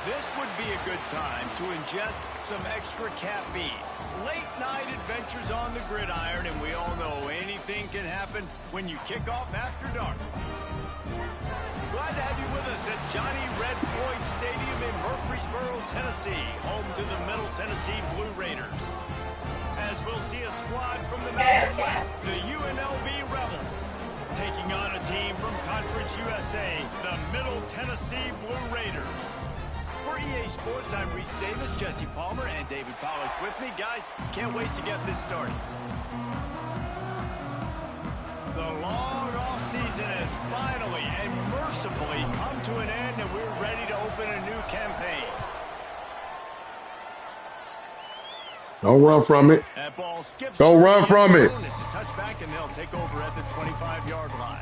This would be a good time to ingest some extra caffeine. Late night adventures on the gridiron, and we all know anything can happen when you kick off after dark. Glad to have you with us at Johnny Red Floyd Stadium in Murfreesboro, Tennessee, home to the Middle Tennessee Blue Raiders. As we'll see a squad from the Mountain West, the UNLV Rebels, taking on a team from Conference USA, the Middle Tennessee Blue Raiders. For EA Sports, I'm Reese Davis, Jesse Palmer, and David Pollack with me. Guys, can't wait to get this started. The long off-season has finally and mercifully come to an end, and we're ready to open a new campaign. Don't run from it. That ball skips. Don't run from it. It's a touchback, and they'll take over at the 25-yard line.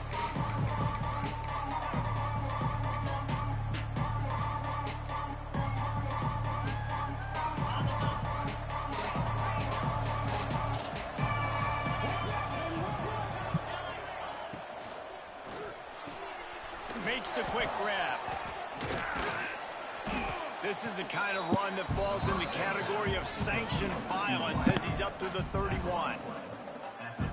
Makes the quick grab. This is the kind of run that falls in the category of sanctioned violence as he's up to the 31.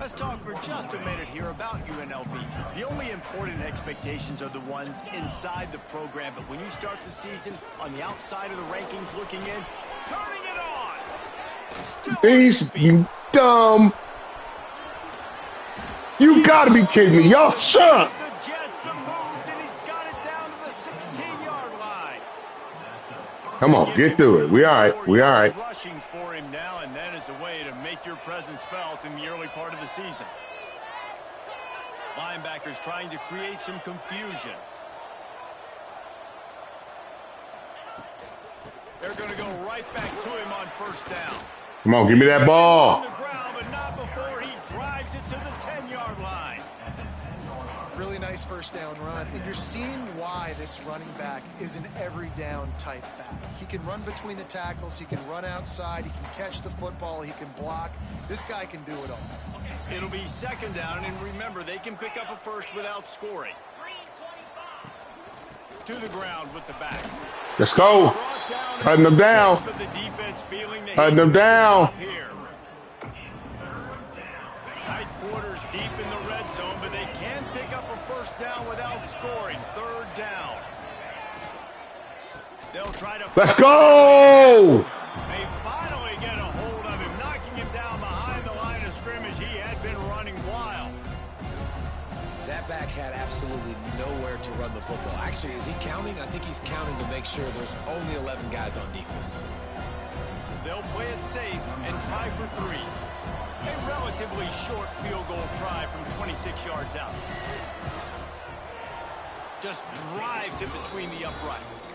Let's talk for just a minute here about UNLV. The only important expectations are the ones inside the program, but when you start the season on the outside of the rankings looking in, turning it on. These dumb. You gotta be kidding me. Y'all suck. Come on, get through it. We all right. We all right. Rushing for him now, and that is a way to make your presence felt in the early part of the season. Linebackers trying to create some confusion. They're going to go right back to him on first down. Come on, give me that ball. On the ground, but not before he drives it to the 10-yard line. Really nice first down run, and you're seeing why this running back is an every down type back. He can run between the tackles, he can run outside, he can catch the football, he can block. This guy can do it all. It'll be second down, and remember, they can pick up a first without scoring. To the ground with the back. Let's go. Hunting them down. Hunting them down. Tight quarters deep in the red zone, but they can pick up a first down without scoring. Third down. They'll try to. Let's go. They finally get a hold of him, knocking him down behind the line of scrimmage. He had been running wild. That back had absolutely nowhere to run the football. Actually, is he counting? I think he's counting to make sure there's only 11 guys on defense. They'll play it safe and try for 3. A relatively short field goal try from 26 yards out. Just drives it between the uprights.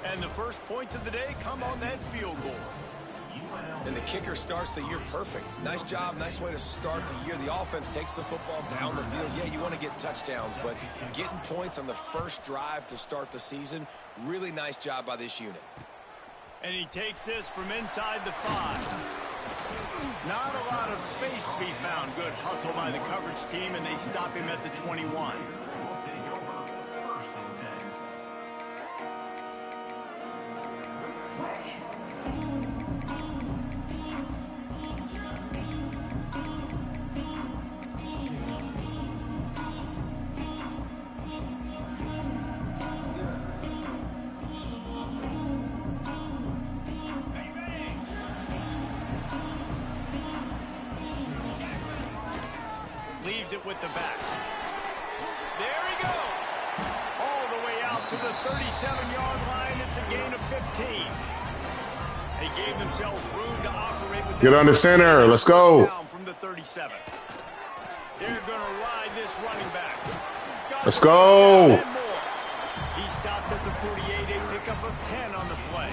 And the first points of the day come on that field goal. And the kicker starts the year perfect. Nice job, nice way to start the year. The offense takes the football down the field. Yeah, you want to get touchdowns, but getting points on the first drive to start the season, really nice job by this unit. And he takes this from inside the 5. Not a lot of space to be found. Good hustle by the coverage team, and they stop him at the 21. Leaves it with the back. There he goes. All the way out to the 37-yard line. It's a gain of 15. They gave themselves room to operate with. Get on the center. Let's go. Down from the 37. They're going to ride this running back. Let's go. He stopped at the 48. A pickup of 10 on the play.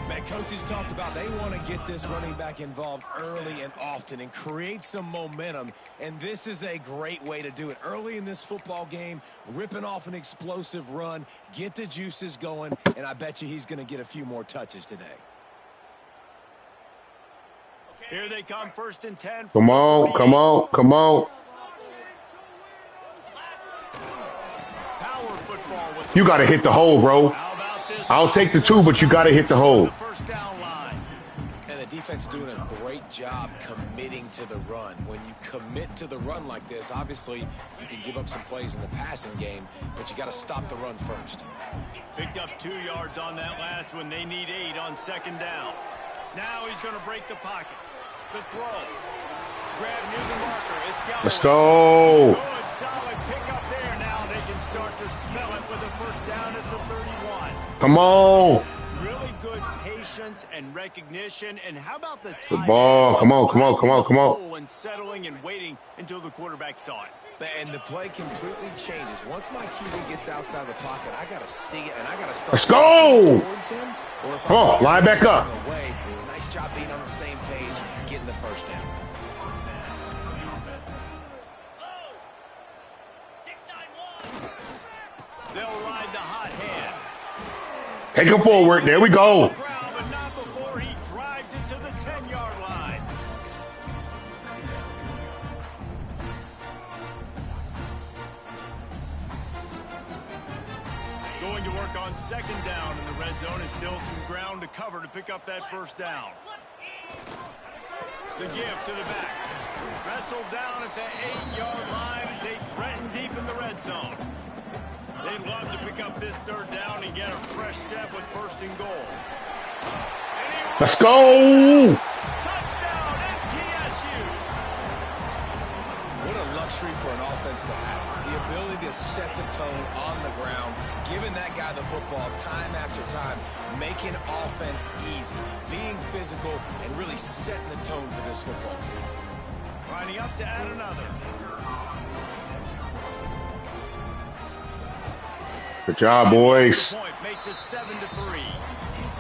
Man, coaches talked about they want to get this running back involved early and often and create some momentum, and this is a great way to do it. Early in this football game, ripping off an explosive run, get the juices going, and I bet you he's going to get a few more touches today. Here they come, first and 10. Come on, come on, come on. Power football with You got to hit the hole, bro. How about I'll take the 2, but you got to hit the hole. First down line. And the defense is doing a great job committing to the run. When you commit to the run like this, obviously you can give up some plays in the passing game, but you got to stop the run first. Picked up 2 yards on that last one. They need 8 on second down. Now he's going to break the pocket. The throw. Grab near the marker. It's Galloway. Let's go. Good, solid pickup there. Now they can start to smell it with a first down at the 31. Come on. Really good patience and recognition. And how about the Good ball. Come on, come on, come on, come on. And settling and waiting until the quarterback saw it. And the play completely changes. Once my QB gets outside the pocket, I got to see it, and I got to start. Let's go. Towards him, or if Come on, line back up. Away, nice job being on the same page, getting the first down. They'll ride the hot hand. Take him forward. There we go. But not before he drives it to the 10-yard line. Going to work on second down in the red zone, and still some ground to cover to pick up that first down. The give to the back. Wrestled down at the 8-yard line as they threaten deep in the red zone. They'd love to pick up this third down and get a fresh set with first and goal. Let's go. Touchdown, NTSU. What a luxury for an offense to have. The ability to set the tone on the ground, giving that guy the football time after time, making offense easy, being physical, and really setting the tone for this football. Lining up to add another. Good job, boys. Point makes it 7-3.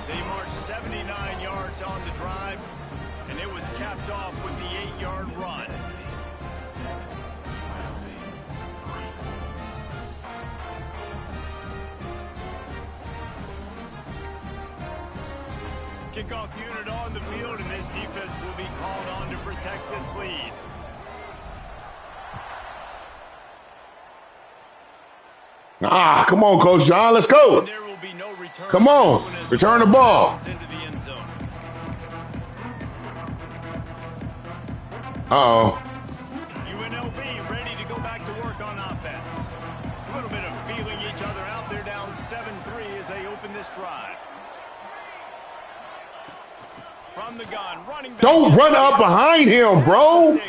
They marched 79 yards on the drive, and it was capped off with the 8-yard run. Kickoff unit on the field, and this defense will be called on to protect this lead. Ah, come on, Coach John. Let's go. There will be no return. Come on. Return the ball. Into the end zone. Uh-oh. UNLV ready to go back to work on offense. A little bit of feeling each other out there, down 7-3 as they open this drive. From the gun, running back. Don't run up behind him, bro.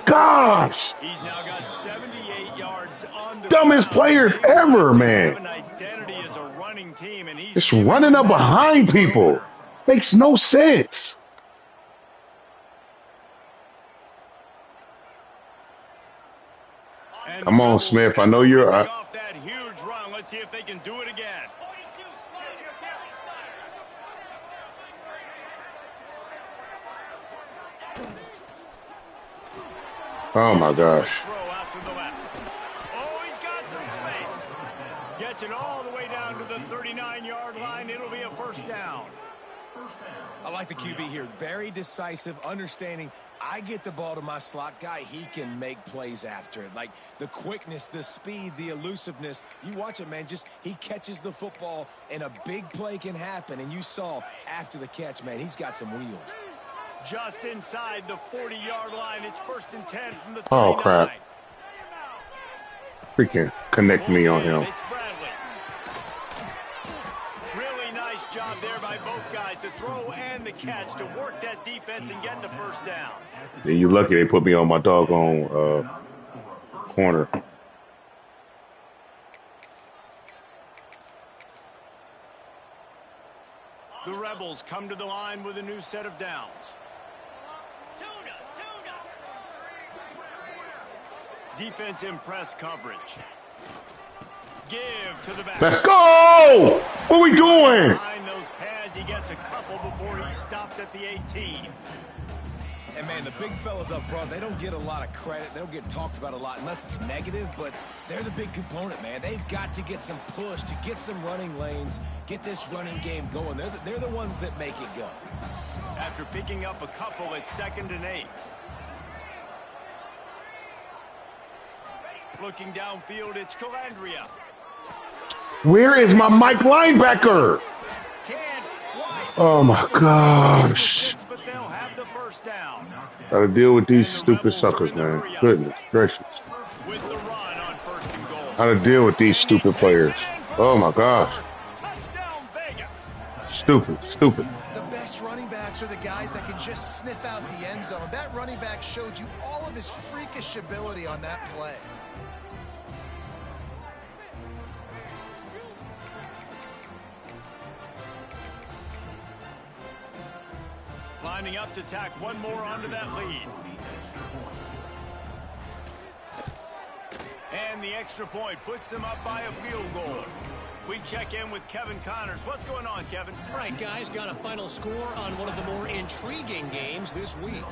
Gosh. He's now got 78 yards on the Dumbest players ever, man. Just running up behind people. Makes no sense. Come on, Smith. I know you're off that huge run. Let's see if they can do it again. Oh, my gosh. Oh, he's got some space. Gets it all the way down to the 39-yard line. It'll be a first down. I like the QB here. Very decisive, understanding I get the ball to my slot guy, he can make plays after it. Like the quickness, the speed, the elusiveness. You watch it, man, just he catches the football and a big play can happen. And you saw after the catch, man, he's got some wheels. Just inside the 40-yard line. It's 1st and 10 from the 39. Oh, crap. Freaking connect me on him. It's Bradley. Really nice job there by both guys to throw and the catch to work that defense and get the first down. Yeah, you lucky they put me on my doggone corner. The Rebels come to the line with a new set of downs. Defense in press coverage. Give to the back. Let's go! What are we doing? Behind those pads, he gets a couple before he stopped at the 18. And, man, the big fellas up front, they don't get a lot of credit. They don't get talked about a lot unless it's negative, but they're the big component, man. They've got to get some push, to get some running lanes, get this running game going. They're the ones that make it go. After picking up a couple, it's 2nd and 8. Looking downfield, it's Calandria. Where is my Mike linebacker? Oh my gosh. Gotta deal with these stupid suckers, man. Goodness gracious. Gotta deal with these stupid players. Oh my gosh. Stupid, stupid. The best running backs are the guys that can just sniff out the end zone. That running back showed you all of his freakish ability on that play. Lining up to tack one more onto that lead. And the extra point puts them up by a field goal. We check in with Kevin Connors. What's going on, Kevin? All right, guys, got a final score on one of the more intriguing games this week.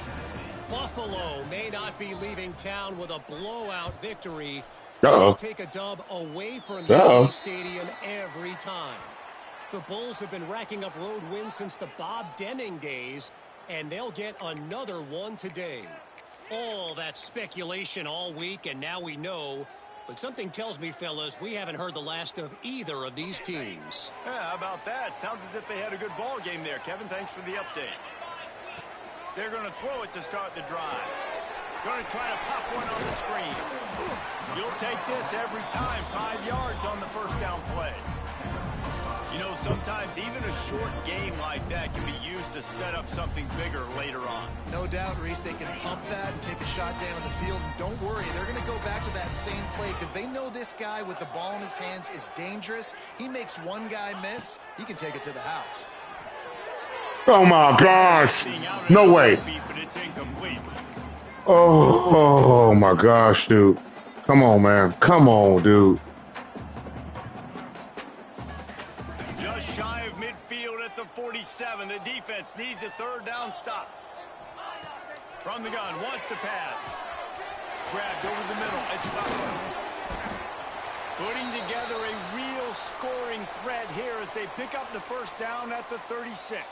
Buffalo may not be leaving town with a blowout victory. They'll take a dub away from Yankee Stadium every time. The Bulls have been racking up road wins since the Bob Deming days, and they'll get another one today. All that speculation all week, and now we know. But something tells me, fellas, we haven't heard the last of either of these teams. Yeah, how about that? Sounds as if they had a good ball game there. Kevin, thanks for the update. They're going to throw it to start the drive. Going to try to pop one on the screen. You'll take this every time. 5 yards on the first down play. You know, sometimes even a short game like that can be used to set up something bigger later on. No doubt, Reese, they can pump that and take a shot down the field. And don't worry, they're going to go back to that same play because they know this guy with the ball in his hands is dangerous. He makes one guy miss, he can take it to the house. Oh my gosh. No way. Oh my gosh, dude. Come on, man. Come on, dude. Just shy of midfield at the 47. The defense needs a third down stop. From the gun, wants to pass. Grabbed over the middle. It's Buffalo. Putting together a real scoring threat here as they pick up the first down at the 36.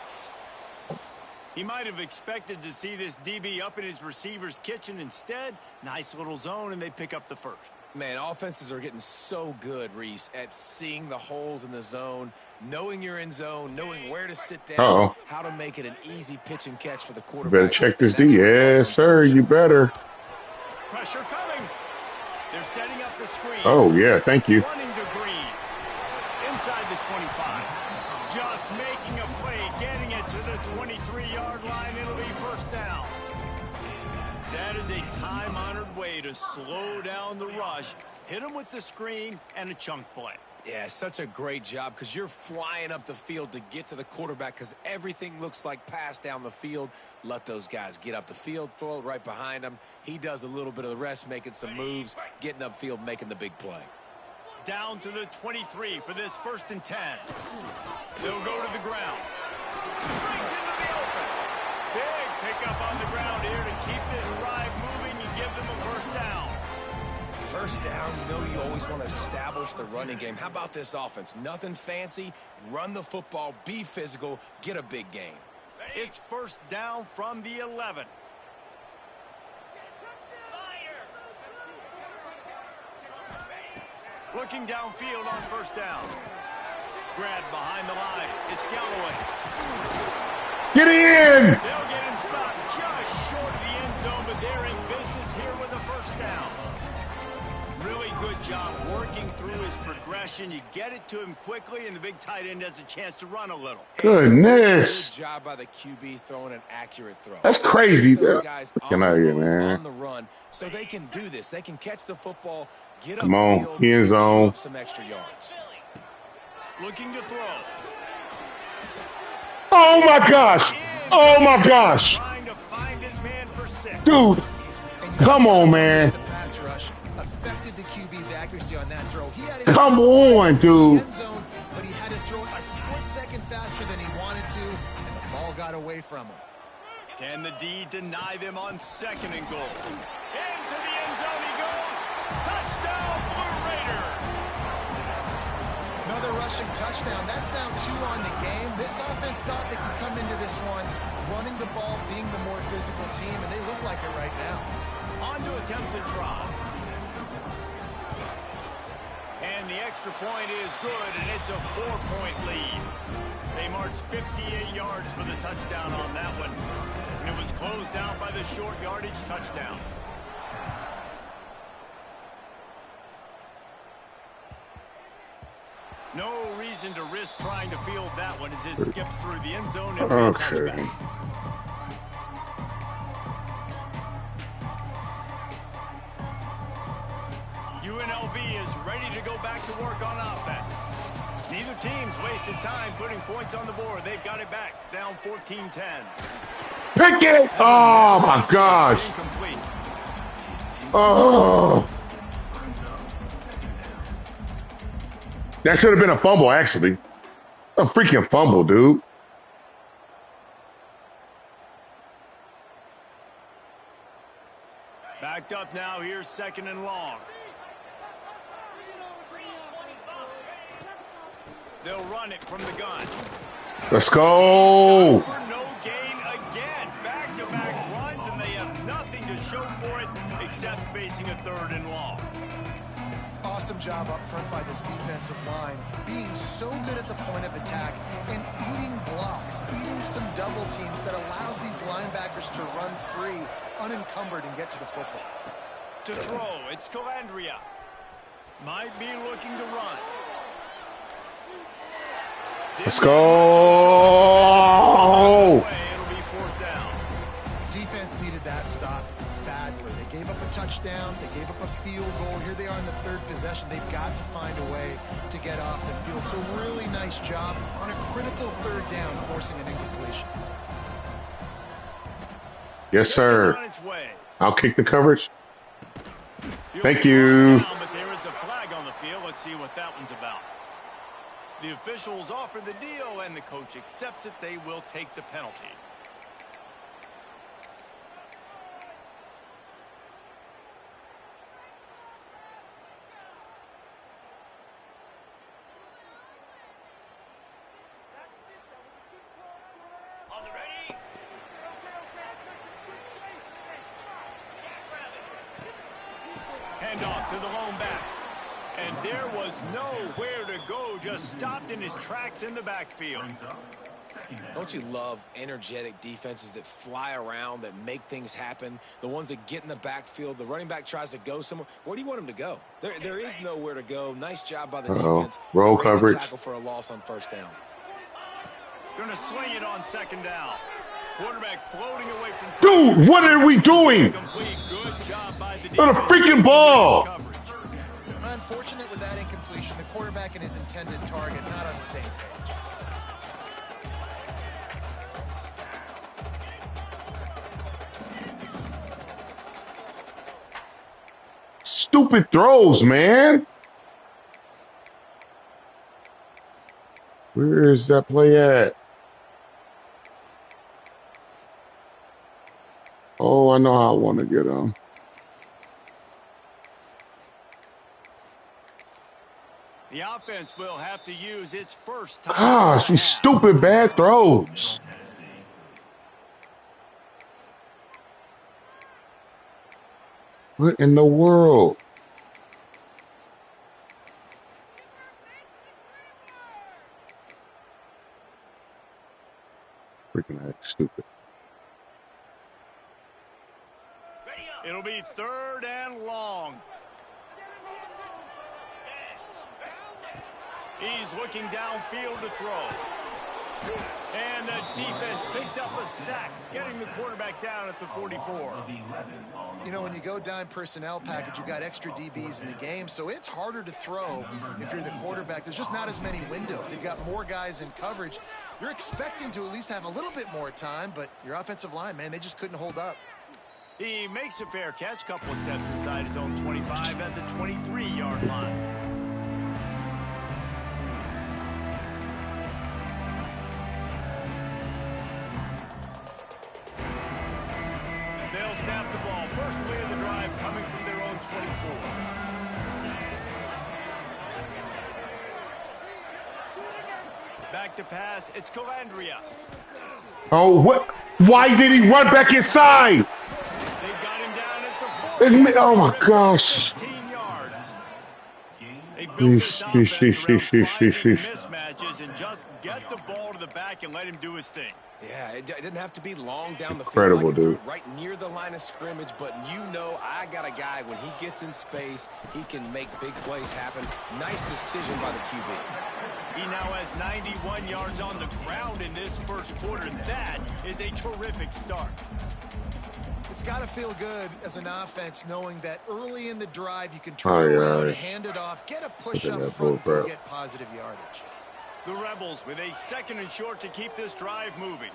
He might have expected to see this DB up in his receiver's kitchen. Instead, nice little zone, and they pick up the first. Man, offenses are getting so good, Reese, at seeing the holes in the zone, knowing you're in zone, knowing where to sit down, how to make it an easy pitch and catch for the quarterback. Better check this D. Yes, sir, you better. Pressure coming. They're setting up the screen. Oh, yeah, thank you. Running to Green. Inside the 25. Just making a play, getting it to the 23-yard line. It'll be first down. That is a time-honored way to slow down the rush, hit them with the screen, and a chunk play. Yeah, such a great job because you're flying up the field to get to the quarterback because everything looks like pass down the field. Let those guys get up the field, throw it right behind him. He does a little bit of the rest, making some moves, getting upfield, making the big play. Down to the 23 for this 1st and 10. They'll go to the ground. Breaks into the open. Big pickup on the ground here to keep this drive moving and give them a first down. First down, you know you always want to establish the running game. How about this offense? Nothing fancy. Run the football, be physical, get a big gain. It's first down from the 11. Looking downfield on first down. Grabbed behind the line. It's Galloway. Get in! They'll get him stopped just short of the end zone, but they're in business here with a first down. Really good job working through his progression. You get it to him quickly, and the big tight end has a chance to run a little. Goodness. Good job by the QB throwing an accurate throw. That's crazy. Those guys Get out of here, man. On the run, so they can do this. They can catch the football, get up Come on, field, end zone. some extra yards. Looking to throw. Oh my gosh. Oh my gosh. Trying to find his man for 6. Dude, come on, man. The pass rush affected the QB's accuracy on that throw. He had his Come on, dude. end zone, but he had to throw it a split second faster than he wanted to, and the ball got away from him. Can the D deny them on 2nd and goal? Into the end zone he goes. Touchdown, Blue Raiders. Another rushing touchdown. That's now 2 on the game. This offense thought they could come into this one running the ball, being the more physical team, and they look like it right now. On to attempt the try. And time, the extra point is good, and it's a 4-point lead. They marched 58 yards for the touchdown on that one, and it was closed out by the short yardage touchdown. No reason to risk trying to field that one as it skips through the end zone and a touchback. UNLV is ready to go back to work on offense. Neither team's wasted time putting points on the board. They've got it back, down 14-10. Pick it! Oh, my gosh. Oh. That should have been a fumble, actually. A freaking fumble, dude. Backed up now. Here's 2nd and long. They'll run it from the gun. Let's go. For no gain again. Back-to-back runs, and they have nothing to show for it except facing a 3rd and long. Awesome job up front by this defensive line, being so good at the point of attack and eating blocks, eating some double teams that allows these linebackers to run free, unencumbered, and get to the football. To throw, it's Calandria. Might be looking to run. Let's go. It'll be 4th down. Defense needed that stop badly. They gave up a touchdown. They gave up a field goal. Here they are in the 3rd possession. They've got to find a way to get off the field. So really nice job on a critical 3rd down, forcing an incompletion. Yes, sir. I'll kick the coverage. Thank you. But there is a flag on the field. Let's see what that one's about. The officials offer the deal, and the coach accepts it. They will take the penalty. Handoff to the lone back. And there was nowhere to go, just stopped in his tracks in the backfield. Don't you love energetic defenses that fly around, that make things happen? The ones that get in the backfield, the running back tries to go somewhere. Where do you want him to go? There is nowhere to go. Nice job by the defense. Roll coverage. Tackle for a loss on 1st down. Going to swing it on 2nd down. Quarterback floating away from... Dude, what are we doing? Good job by the on a freaking ball. Unfortunate with that incompletion. The quarterback and his intended target not on the same page. Stupid throws, man. Where is that play at? Oh, I know how I want to get him. The offense will have to use its first time. Gosh, these stupid bad throws. What in the world? Freaking heck, stupid. It'll be 3rd and long. He's looking downfield to throw. And the defense picks up a sack, getting the quarterback down at the 44. You know, when you go dime personnel package, you've got extra DBs in the game, so it's harder to throw if you're the quarterback. There's just not as many windows. They've got more guys in coverage. You're expecting to at least have a little bit more time, but your offensive line, man, they just couldn't hold up. He makes a fair catch, couple of steps inside his own 25 at the 23-yard line. They'll snap the ball. First play of the drive coming from their own 24. Back to pass. It's Calandria. Oh, what? Why did he run back inside? They got him down at the 40. Oh, my gosh. 15 yards. A built this offense around finding mismatches and just get the ball to the back and let him do his thing. Yeah, it didn't have to be long down the field. Incredible, dude. Right near the line of scrimmage, but you know I got a guy, when he gets in space, he can make big plays happen. Nice decision by the QB. He now has 91 yards on the ground in this first quarter. That is a terrific start. It's got to feel good as an offense knowing that early in the drive you can turn around, hand it off, get a push up front, and get positive yardage. The Rebels with a 2nd and short to keep this drive moving.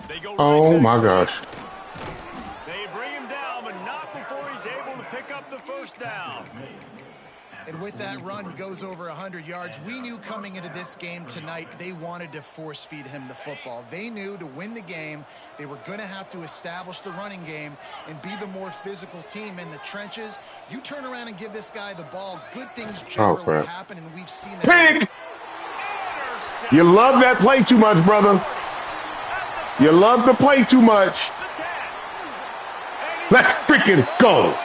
They go oh my gosh. They bring him down, but not before he's able to pick up the first down. And with that run, he goes over 100 yards. We knew coming into this game tonight they wanted to force-feed him the football. They knew to win the game, they were going to have to establish the running game and be the more physical team in the trenches. You turn around and give this guy the ball, good things generally happen, and we've seen that. Pick! You love that play too much, brother. You love the play too much. Let's freaking go.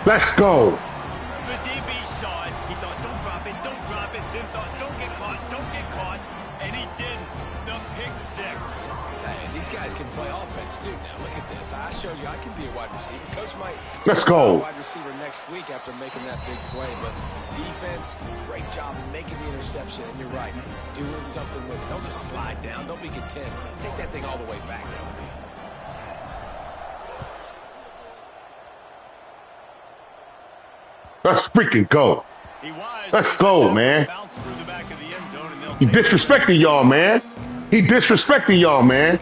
Let's go. The DB saw it. He thought, don't drop it, then thought, don't get caught, and he didn't. The pick 6. Hey, these guys can play offense too. Now look at this. I showed you I can be a wide receiver. Coach might let's go. Wide receiver next week after making that big play, but defense, great job making the interception. And you're right, doing something with it. Don't just slide down. Don't be content. Take that thing all the way back now. Let's freaking go. Let's go, man. He disrespecting y'all, man. He disrespecting y'all, man.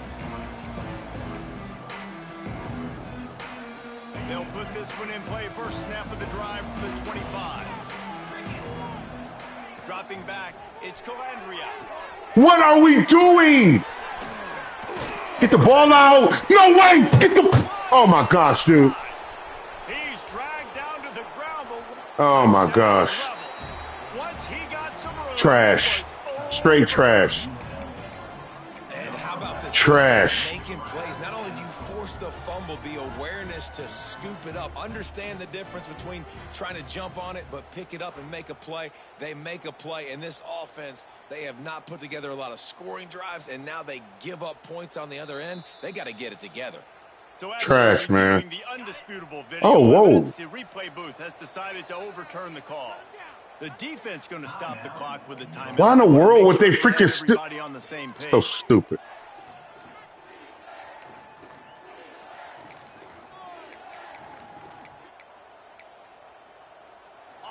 They'll put this one in play. First snap of the drive from the 25. Dropping back, it's Calandria. What are we doing? Get the ball out. No way. Get the... Oh, my gosh, dude. Oh my gosh. Trash. Straight trash. And how about this? Trash. Making plays. Not only do you force the fumble, the awareness to scoop it up. Understand the difference between trying to jump on it, but pick it up and make a play. They make a play. And this offense, they have not put together a lot of scoring drives, and now they give up points on the other end. They got to get it together. So trash, man. The undisputable video oh, whoa. The replay booth has decided to overturn the call. The defense going to stop the clock with a timeout. Why in the world would they freaking so stupid?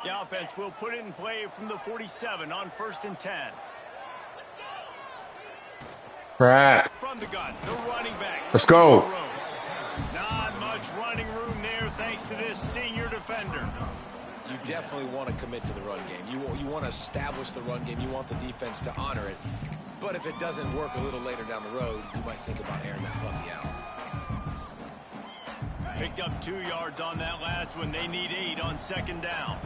The offense will put it in play from the 47 on 1st and 10. Crap. From the gun, the running back. Let's go. Not much running room there thanks to this senior defender. You definitely want to commit to the run game. You want to establish the run game. You want the defense to honor it. But if it doesn't work a little later down the road, you might think about airing that puppy out. Picked up 2 yards on that last one. They need 8 on 2nd down.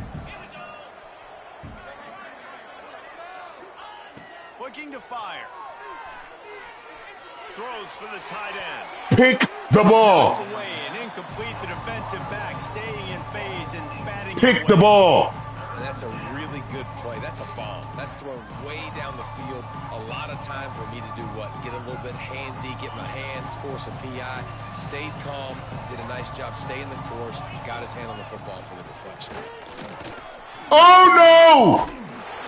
Looking to fire. Throws for the tight end. Pick the ball. Away and incomplete. The defensive back staying in phase and batting. Pick the ball. And that's a really good play. That's a bomb. That's thrown way down the field. A lot of time for me to do what? Get a little bit handsy, get my hands, force a PI. Stayed calm, did a nice job staying the course, got his hand on the football for the deflection. Oh, no!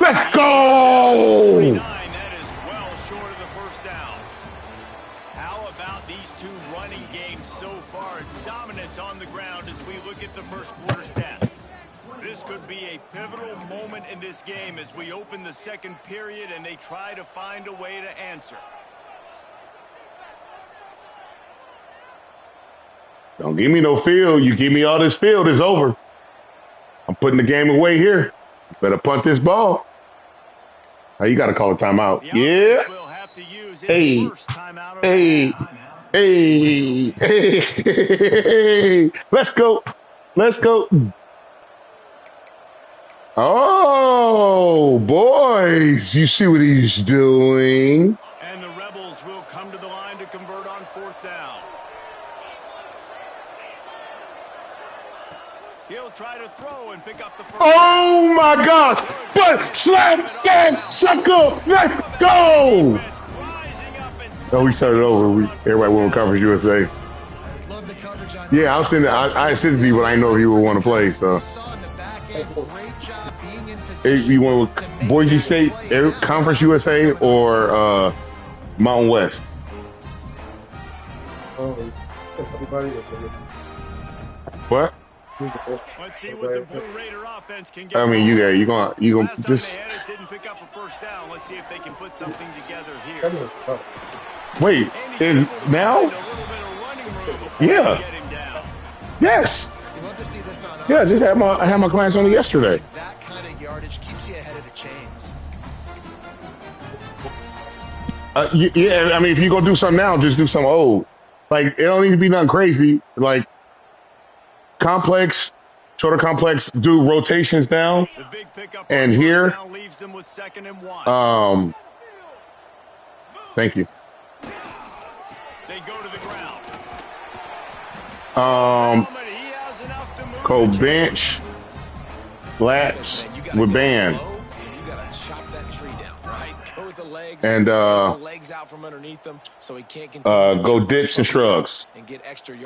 Let's go! That is well short of the first down. How about these two running games so far? Dominance on the ground as we look at the first quarter stats. This could be a pivotal moment in this game as we open the second period and they try to find a way to answer. Don't give me no field. You give me all this field, it's over. I'm putting the game away here. Better punt this ball. Oh, you got to call a timeout. Yeah. Hey. Hey. Hey. Hey. Let's go. Let's go. Oh, boys. You see what he's doing. And the Rebels will come He'll try to throw and pick up the first. Oh my gosh! But slap that sucker! Let's go! Oh, we started over. Everybody went with Conference USA. Love the coverage on Yeah, I was sitting there. I said to people, I didn't know if you would want to play. So, hey, you went with Boise State, Conference USA, or Mountain West? What? Let's see what the Blue Raider offense can get. I mean, you gonna just didn't pick up a first down. Let's see if they can put something together here. wait. Is now? Yeah. Yes. Yeah, I had my class on it yesterday. That kind of yardage keeps you ahead of the chains. Yeah, I mean, if you're gonna do something now, just do something old. Like, it don't need to be nothing crazy. Like, complex, shorter complex, do rotations down. The big pickup and here, down leaves them with 2nd and 1. Thank you. They go to the ground. Go bench, flats with band. And go dips and shrugs.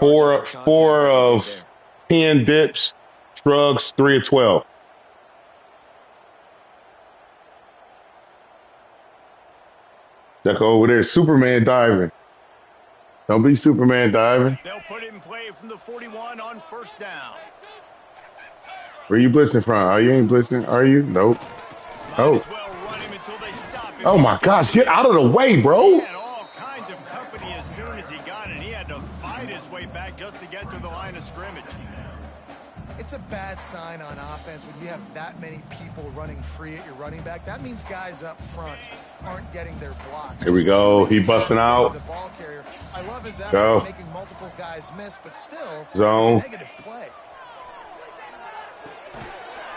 4 of 10 dips, shrugs, 3 of 12. That go over there, Superman diving. Don't be Superman diving. They'll put it in play from the 41 on 1st down. Where you blitzing from? Oh, you ain't blitzing, are you? Nope. Oh. Oh my gosh, get out of the way, bro. He had all kinds of company as soon as he got it. He had to fight his way back just to get to the line of scrimmage. It's a bad sign on offense when you have that many people running free at your running back. That means guys up front aren't getting their blocks. Here we go. He busting out. The ball carrier. I love his effort go. Making multiple guys miss, but still, zone. It's a negative play.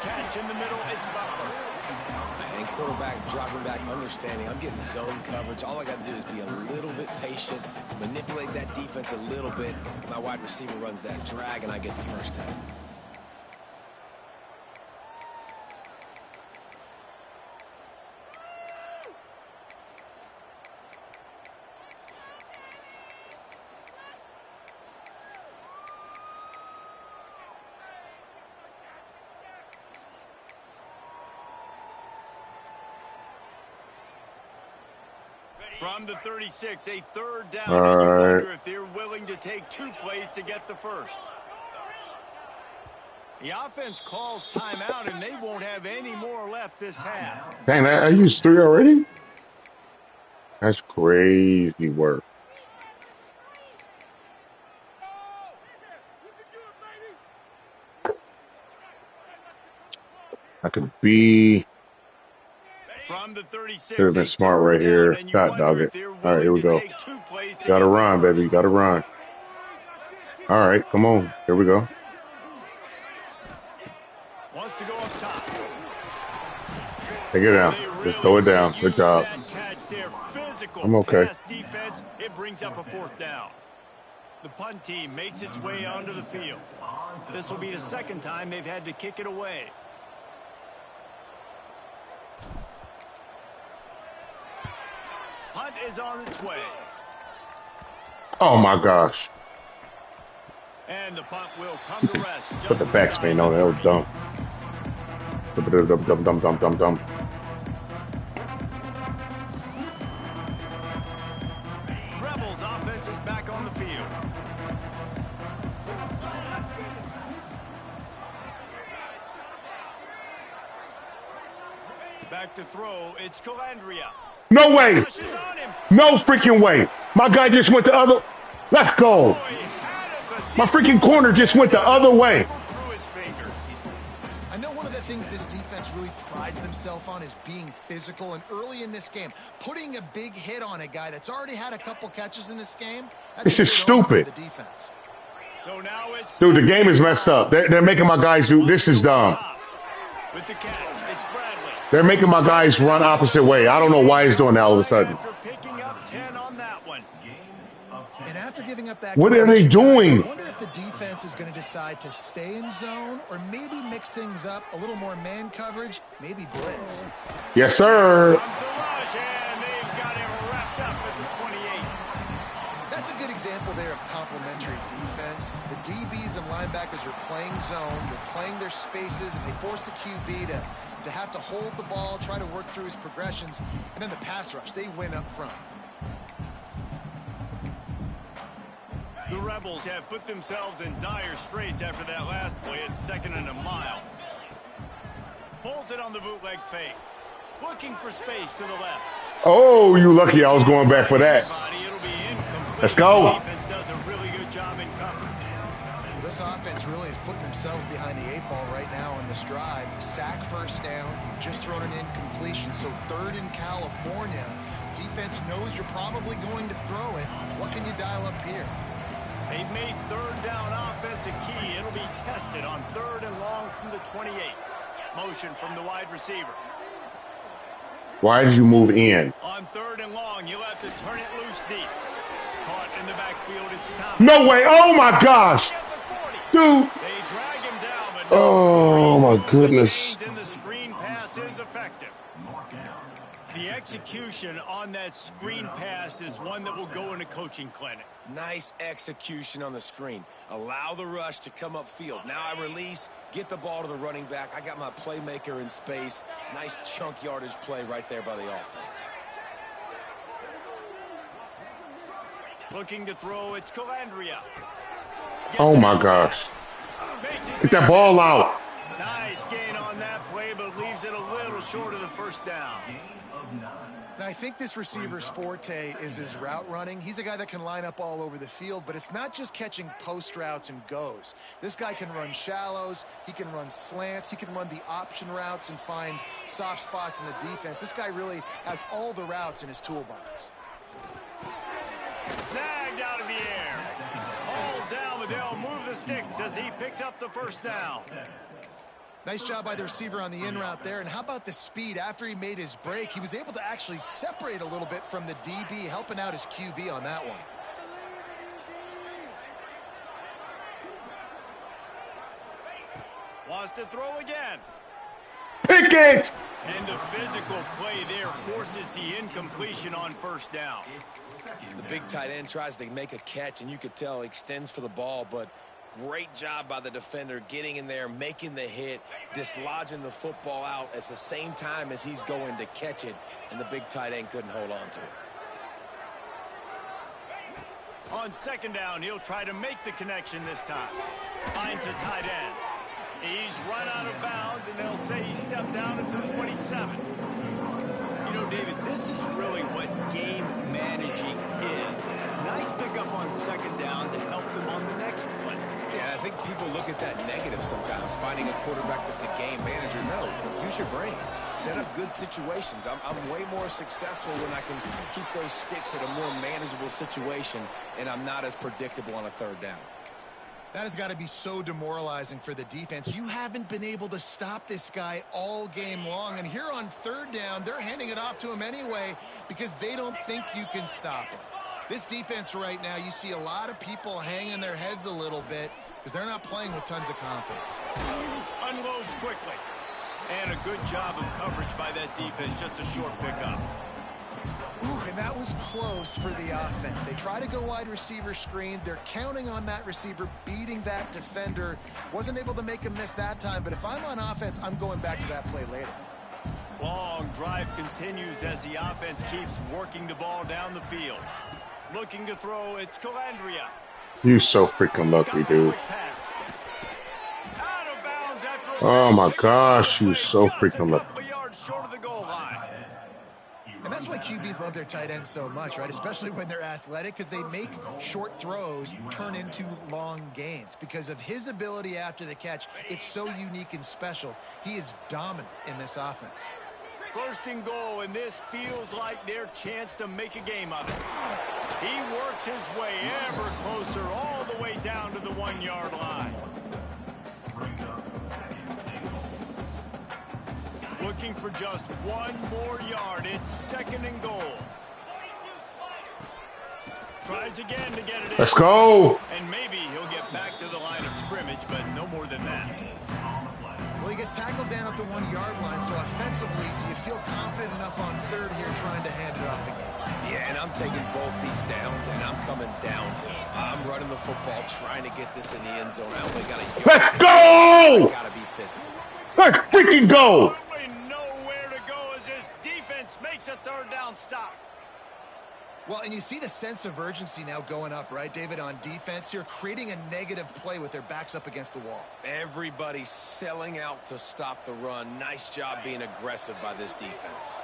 Catch in the middle. It's Butler. And quarterback dropping back, understanding I'm getting zone coverage. All I got to do is be a little bit patient, manipulate that defense a little bit. My wide receiver runs that drag, and I get the first down. From the 36, a 3rd down. All and you right. wonder if they're willing to take 2 plays to get the first. The offense calls timeout, and they won't have any more left this half. Dang, I used 3 already? That's crazy work. I could be... From the 36, Could have been smart right here. Shot dog it. All right, here we go. Gotta run, baby. Gotta run. All right, come on. Here we go. Wants to go up top. Take it down. Just throw it down. Good job. I'm okay. Defense, it brings up a 4th down. The punt team makes its way onto the field. This will be the 2nd time they've had to kick it away. Punt is on its way. Oh my gosh. And the punt will come to rest. Put the backspin on it. That was dumb. Dumb. Rebels offense is back on the field. Back to throw. It's Calandria. No way. No freaking way. My guy just went the other. Let's go. My freaking corner just went the other way. I know one of the things this defense really prides themselves on is being physical, and early in this game, putting a big hit on a guy that's already had a couple catches in this game. It's just stupid. The defense. So now it's Dude, the game is messed up. They're making my guys do. This is dumb. with the catch. It's Bradley. They're making my guys run opposite way. I don't know why he's doing that all of a sudden. After picking up 10 on that one. And after giving up that, what are they doing? I wonder if the defense is going to decide to stay in zone or maybe mix things up, a little more man coverage, maybe blitz. Yes, sir. And they've got him wrapped up at the 28. That's a good example there of complementary defense. The DBs and linebackers are playing zone, they're playing their spaces, and they force the QB to have to hold the ball, try to work through his progressions, and then the pass rush, they win up front. The Rebels have put themselves in dire straits after that last play at 2nd and a mile. Pulls it on the bootleg fake. Looking for space to the left. Oh, you lucky I was going back for that. Let's go. The defense does a really good job in coverage. This offense really is putting themselves behind the 8 ball right now on this drive. Sack first down. You've just thrown an incompletion, so 3rd in California. Defense knows you're probably going to throw it. What can you dial up here? They've made 3rd down offense a key. It'll be tested on 3rd and long from the 28. Motion from the wide receiver. Why did you move in? On 3rd and long, you'll have to turn it loose deep. Caught in the backfield, it's Thomas. No way. Oh, my gosh. Dude. They drag him down, but oh, my goodness. And the screen pass is effective. The execution on that screen pass is one that will go in a coaching clinic. Nice execution on the screen. Allow the rush to come upfield. Now I release, get the ball to the running back. I got my playmaker in space. Nice chunk yardage play right there by the offense. Looking to throw, it's Calandria. Oh, my gosh. Get that ball out. Nice gain on that play, but leaves it a little short of the 1st down. And I think this receiver's forte is his route running. He's a guy that can line up all over the field, but it's not just catching post routes and goes. This guy can run shallows, he can run slants, he can run the option routes and find soft spots in the defense. This guy really has all the routes in his toolbox. Snagged out of the air. Hold down, Liddell, move the sticks as he picks up the 1st down. Nice job by the receiver on the in route there. And how about the speed? After he made his break, he was able to actually separate a little bit from the DB, helping out his QB on that one. Wants to throw again. Pick it. And the physical play there forces the incompletion on 1st down. The big tight end tries to make a catch, and you could tell he extends for the ball, but great job by the defender getting in there, making the hit, dislodging the football out at the same time as he's going to catch it, and the big tight end couldn't hold on to it. On 2nd down, he'll try to make the connection this time. Finds a tight end. He's run out of bounds, and they'll say he stepped down at the 27. You know, David, this is really what game managing is. Nice pickup on 2nd down to help them on the next play. Yeah, I think people look at that negative sometimes, finding a quarterback that's a game manager. No, use your brain. Set up good situations. I'm way more successful when I can keep those sticks at a more manageable situation, and I'm not as predictable on a 3rd down. That has got to be so demoralizing for the defense. You haven't been able to stop this guy all game long. And here on 3rd down, they're handing it off to him anyway because they don't think you can stop him. This defense right now, you see a lot of people hanging their heads a little bit because they're not playing with tons of confidence. Unloads quickly. And a good job of coverage by that defense. Just a short pickup. Ooh, and that was close for the offense. They try to go wide receiver screen. They're counting on that receiver beating that defender. Wasn't able to make him miss that time, but if I'm on offense, I'm going back to that play later. Long drive continues as the offense keeps working the ball down the field. Looking to throw, it's Calandria. You so freaking lucky, dude. Oh, my gosh. You so freaking lucky. And that's why QBs love their tight ends so much, right? Especially when they're athletic, because they make short throws turn into long gains. Because of his ability after the catch, it's so unique and special. He is dominant in this offense. 1st and goal, and this feels like their chance to make a game of it. He works his way ever closer all the way down to the 1-yard line. Looking for just 1 more yard. It's 2nd and goal. Tries again to get it in. Let's go. And maybe he'll get back to the line of scrimmage, but no more than that. Well, he gets tackled down at the 1-yard line, so offensively, do you feel confident enough on third here trying to hand it off again? Yeah, and I'm taking both these downs, and I'm coming downhill. I'm running the football, trying to get this in the end zone. I only got a yard. Let's go! Got to be physical. Let's freaking go. Absolutely nowhere to go as this defense makes a third down stop. Well, and you see the sense of urgency now going up, right, David, on defense here, creating a negative play with their backs up against the wall. Everybody's selling out to stop the run. Nice job being aggressive by this defense.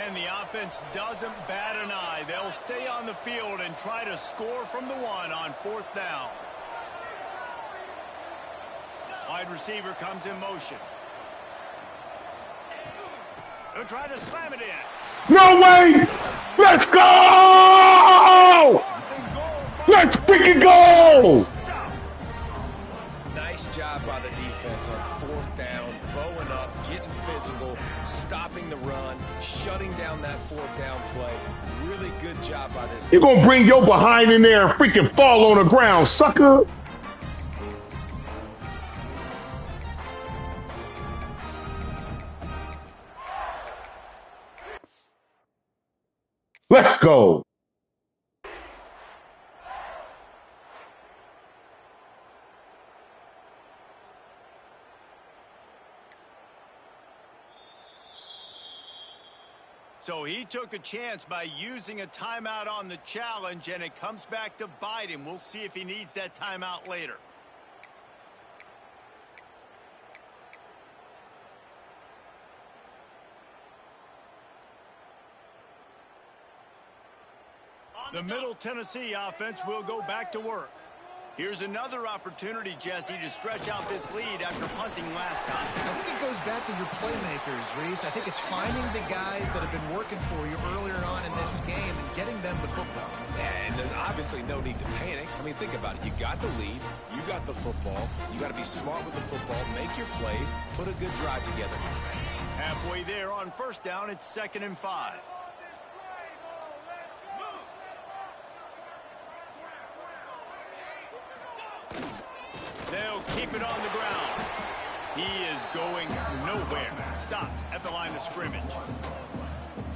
And the offense doesn't bat an eye. They'll stay on the field and try to score from the 1 on 4th down. Wide receiver comes in motion. They'll try to slam it in. No way. Let's go. Let's freaking go. Nice job by the defense on 4th down, bowing up, getting physical, stopping the run, shutting down that 4th down play. Really good job by this. You're going to bring your behind in there and freaking fall on the ground, sucker. Let's go. So he took a chance by using a timeout on the challenge, and it comes back to bite him. We'll see if he needs that timeout later. The Middle Tennessee offense will go back to work. Here's another opportunity, Jesse, to stretch out this lead after punting last time. I think it goes back to your playmakers, Reese. I think it's finding the guys that have been working for you earlier on in this game and getting them the football. And there's obviously no need to panic. I mean, think about it. You got the lead. You got the football. You got to be smart with the football. Make your plays. Put a good drive together. Halfway there on 1st down, it's 2nd and 5. They'll keep it on the ground. He is going nowhere. Stop at the line of scrimmage.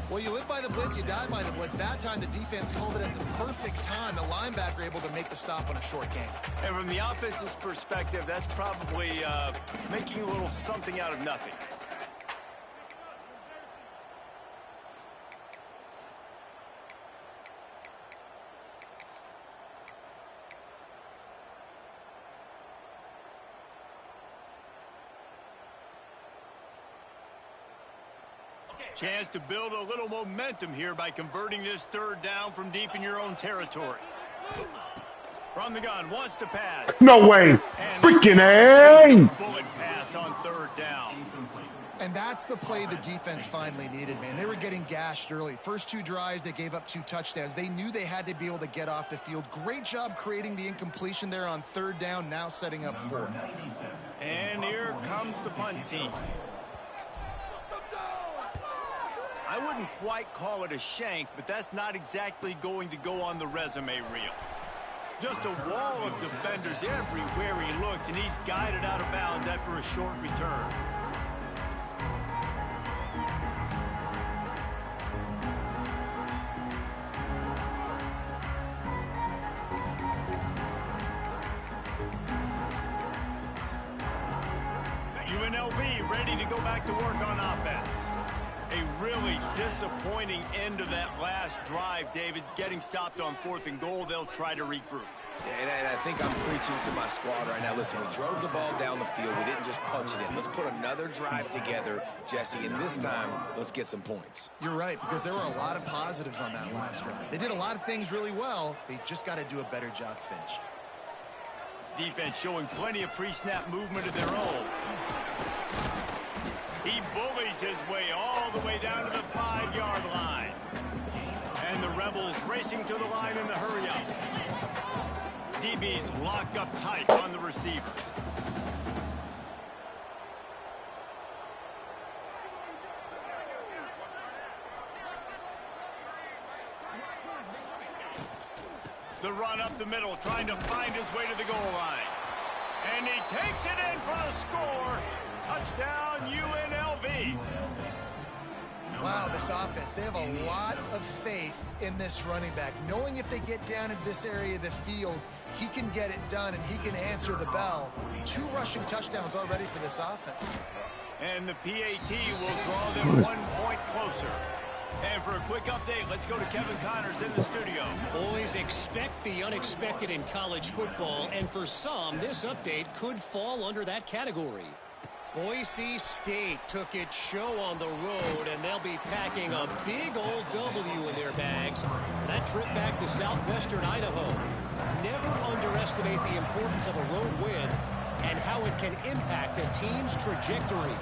Well, you live by the blitz, you die by the blitz. That time, the defense called it at the perfect time. The linebacker able to make the stop on a short gain. And from the offense's perspective, that's probably making a little something out of nothing. Chance to build a little momentum here by converting this 3rd down from deep in your own territory. From the gun, wants to pass. No way. Freaking A. Bullet pass on 3rd down. And that's the play the defense finally needed, man. They were getting gashed early. First 2 drives, they gave up 2 touchdowns. They knew they had to be able to get off the field. Great job creating the incompletion there on 3rd down, now setting up 4th. And here comes the punt team. I wouldn't quite call it a shank, but that's not exactly going to go on the resume reel. Just a wall of defenders everywhere he looks, and he's guided out of bounds after a short return. UNLV ready to go back to work on offense. A really disappointing end of that last drive, David. Getting stopped on 4th and goal, they'll try to regroup. And I think I'm preaching to my squad right now. Listen, we drove the ball down the field. We didn't just punch it in. Let's put another drive together, Jesse, and this time, let's get some points. You're right, because there were a lot of positives on that last drive. They did a lot of things really well. They just got to do a better job finishing. Defense showing plenty of pre-snap movement of their own. He bullies his way all the way down to the 5-yard line. And the Rebels racing to the line in the hurry-up. DB's locked up tight on the receivers. The run up the middle, trying to find his way to the goal line. And he takes it in for the score. Touchdown, UNLV. Wow, this offense, they have a lot of faith in this running back. Knowing if they get down in this area of the field, he can get it done and he can answer the bell. 2 rushing touchdowns already for this offense. And the PAT will draw them 1 point closer. And for a quick update, let's go to Kevin Connors in the studio. Always expect the unexpected in college football, and for some, this update could fall under that category. Boise State took its show on the road, and they'll be packing a big old W in their bags for that trip back to southwestern Idaho. Never underestimate the importance of a road win and how it can impact a team's trajectory.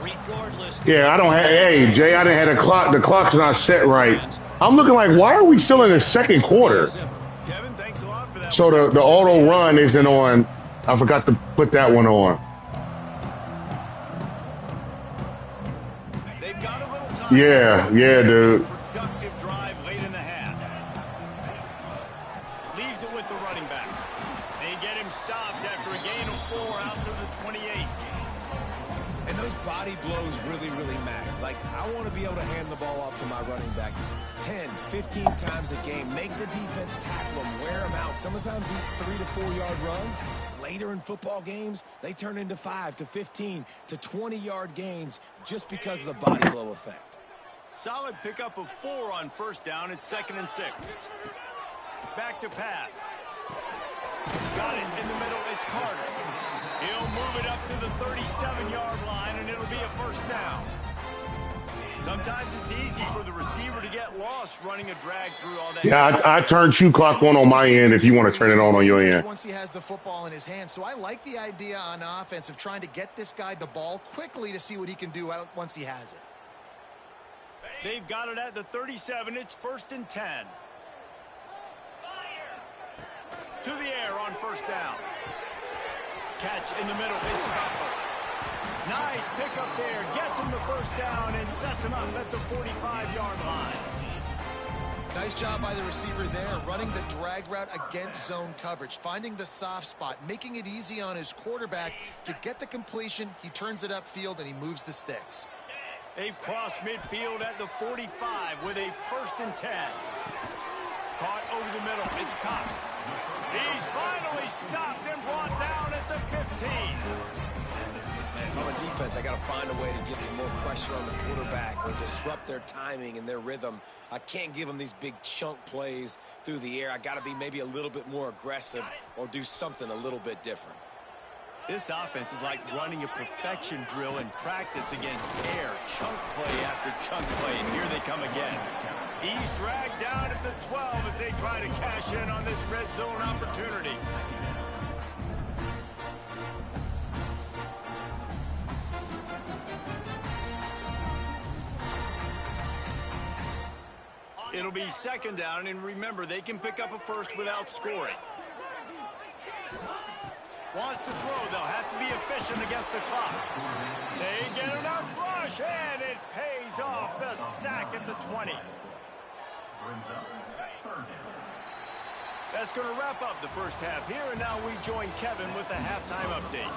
Regardless. Yeah, I don't have. Hey, Jay, I didn't have the clock. The clock's not set right. I'm looking like, why are we still in the second quarter? Kevin, thanks a lot for that. So the auto run isn't on. I forgot to put that one on. They've got a little time. Yeah, dude. Productive drive late in the half. Leaves it with the running back. They get him stopped after a gain of 4 out to the 28. And those body blows really, really matter. Like, I want to be able to hand the ball off to my running back 10, 15 times a game. Make the defense tackle him, wear him out. Sometimes these 3 to 4 yard runs, later in football games, they turn into 5 to 15 to 20 yard gains just because of the body blow effect. Solid pickup of 4 on first down. It's 2nd and 6. Back to pass. Got it in the middle. It's Carter. He'll move it up to the 37-yard line, and it'll be a first down. Sometimes it's easy for the receiver to get lost running a drag through all that. Yeah, I turned shoe clock on my end if you want to turn it on your end. Once he has the football in his hand. So I like the idea on offense of trying to get this guy the ball quickly to see what he can do once he has it. They've got it at the 37. It's 1st and 10. To the air on first down. Catch in the middle. It's Butler. Nice pickup there. Gets him the first down and sets him up at the 45-yard line. Nice job by the receiver there, running the drag route against zone coverage, finding the soft spot, making it easy on his quarterback to get the completion. He turns it upfield and he moves the sticks. They've crossed midfield at the 45 with a 1st and 10. Caught over the middle. It's Cox. He's finally stopped and brought down at the 15. If I'm a defense, I got to find a way to get some more pressure on the quarterback or disrupt their timing and their rhythm. I can't give them these big chunk plays through the air. I got to be maybe a little bit more aggressive or do something a little bit different. This offense is like running a perfection drill in practice against air. Chunk play after chunk play, and here they come again. He's dragged down at the 12 as they try to cash in on this red zone opportunity. It'll be 2nd down, and remember, they can pick up a first without scoring. Wants to throw, they'll have to be efficient against the clock. They get enough rush, and it pays off. The sack at the 20. That's going to wrap up the first half here, and now we join Kevin with the halftime update.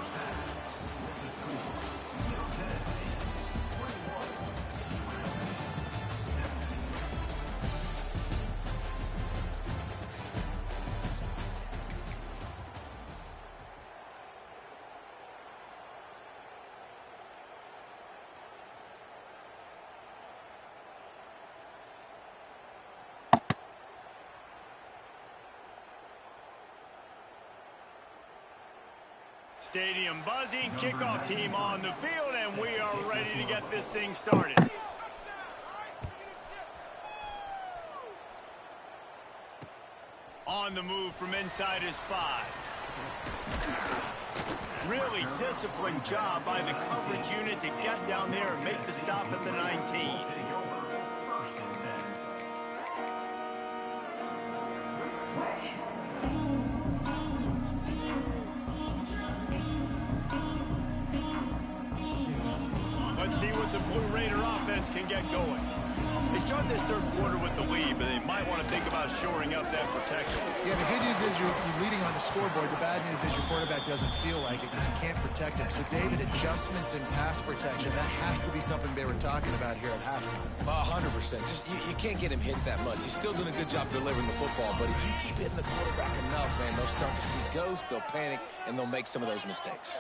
Stadium buzzing, kickoff team on the field, and we are ready to get this thing started. On the move from inside his 5. Really disciplined job by the coverage unit to get down there and make the stop at the 19. Let's see what the Blue Raider offense can get going. They start this third quarter with the lead, but they might want to think about shoring up that protection. Yeah, the good news is you're leading on the scoreboard. The bad news is your quarterback doesn't feel like it because you can't protect him. So, David, adjustments in pass protection, that has to be something they were talking about here at halftime. 100%. Just you can't get him hit that much. He's still doing a good job delivering the football, but if you keep hitting the quarterback enough, man, they'll start to see ghosts, they'll panic, and they'll make some of those mistakes.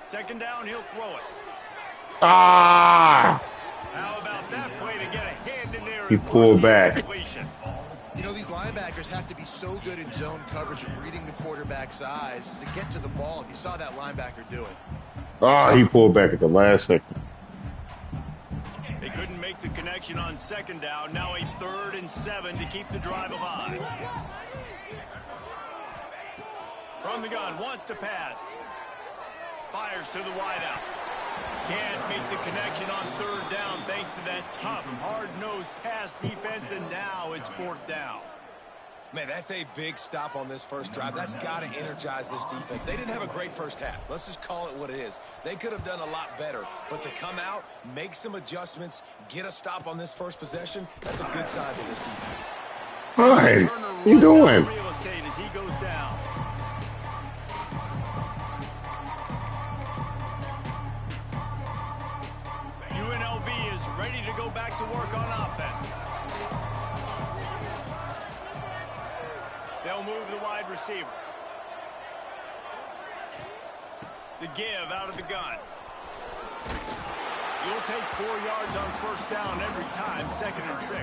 Second down, he'll throw it. Ah! How about that play to get a hand in there? He pulled back. You know, these linebackers have to be so good in zone coverage of reading the quarterback's eyes to get to the ball. If you saw that linebacker do it. Ah, he pulled back at the last second. They couldn't make the connection on second down. Now a 3rd and 7 to keep the drive alive. From the gun, wants to pass. Fires to the wideout. Can't make the connection on 3rd down thanks to that tough, hard-nosed pass defense, and now it's 4th down. Man, that's a big stop on this first drive. That's got to energize this defense. They didn't have a great first half. Let's just call it what it is. They could have done a lot better. But to come out, make some adjustments, get a stop on this first possession, that's a good sign for this defense. Hi, what you doing? Real estate as he goes down. UNLV is ready to go back to work on offense. They'll move the wide receiver. The give out of the gun. You'll take 4 yards on 1st down every time, 2nd and 6.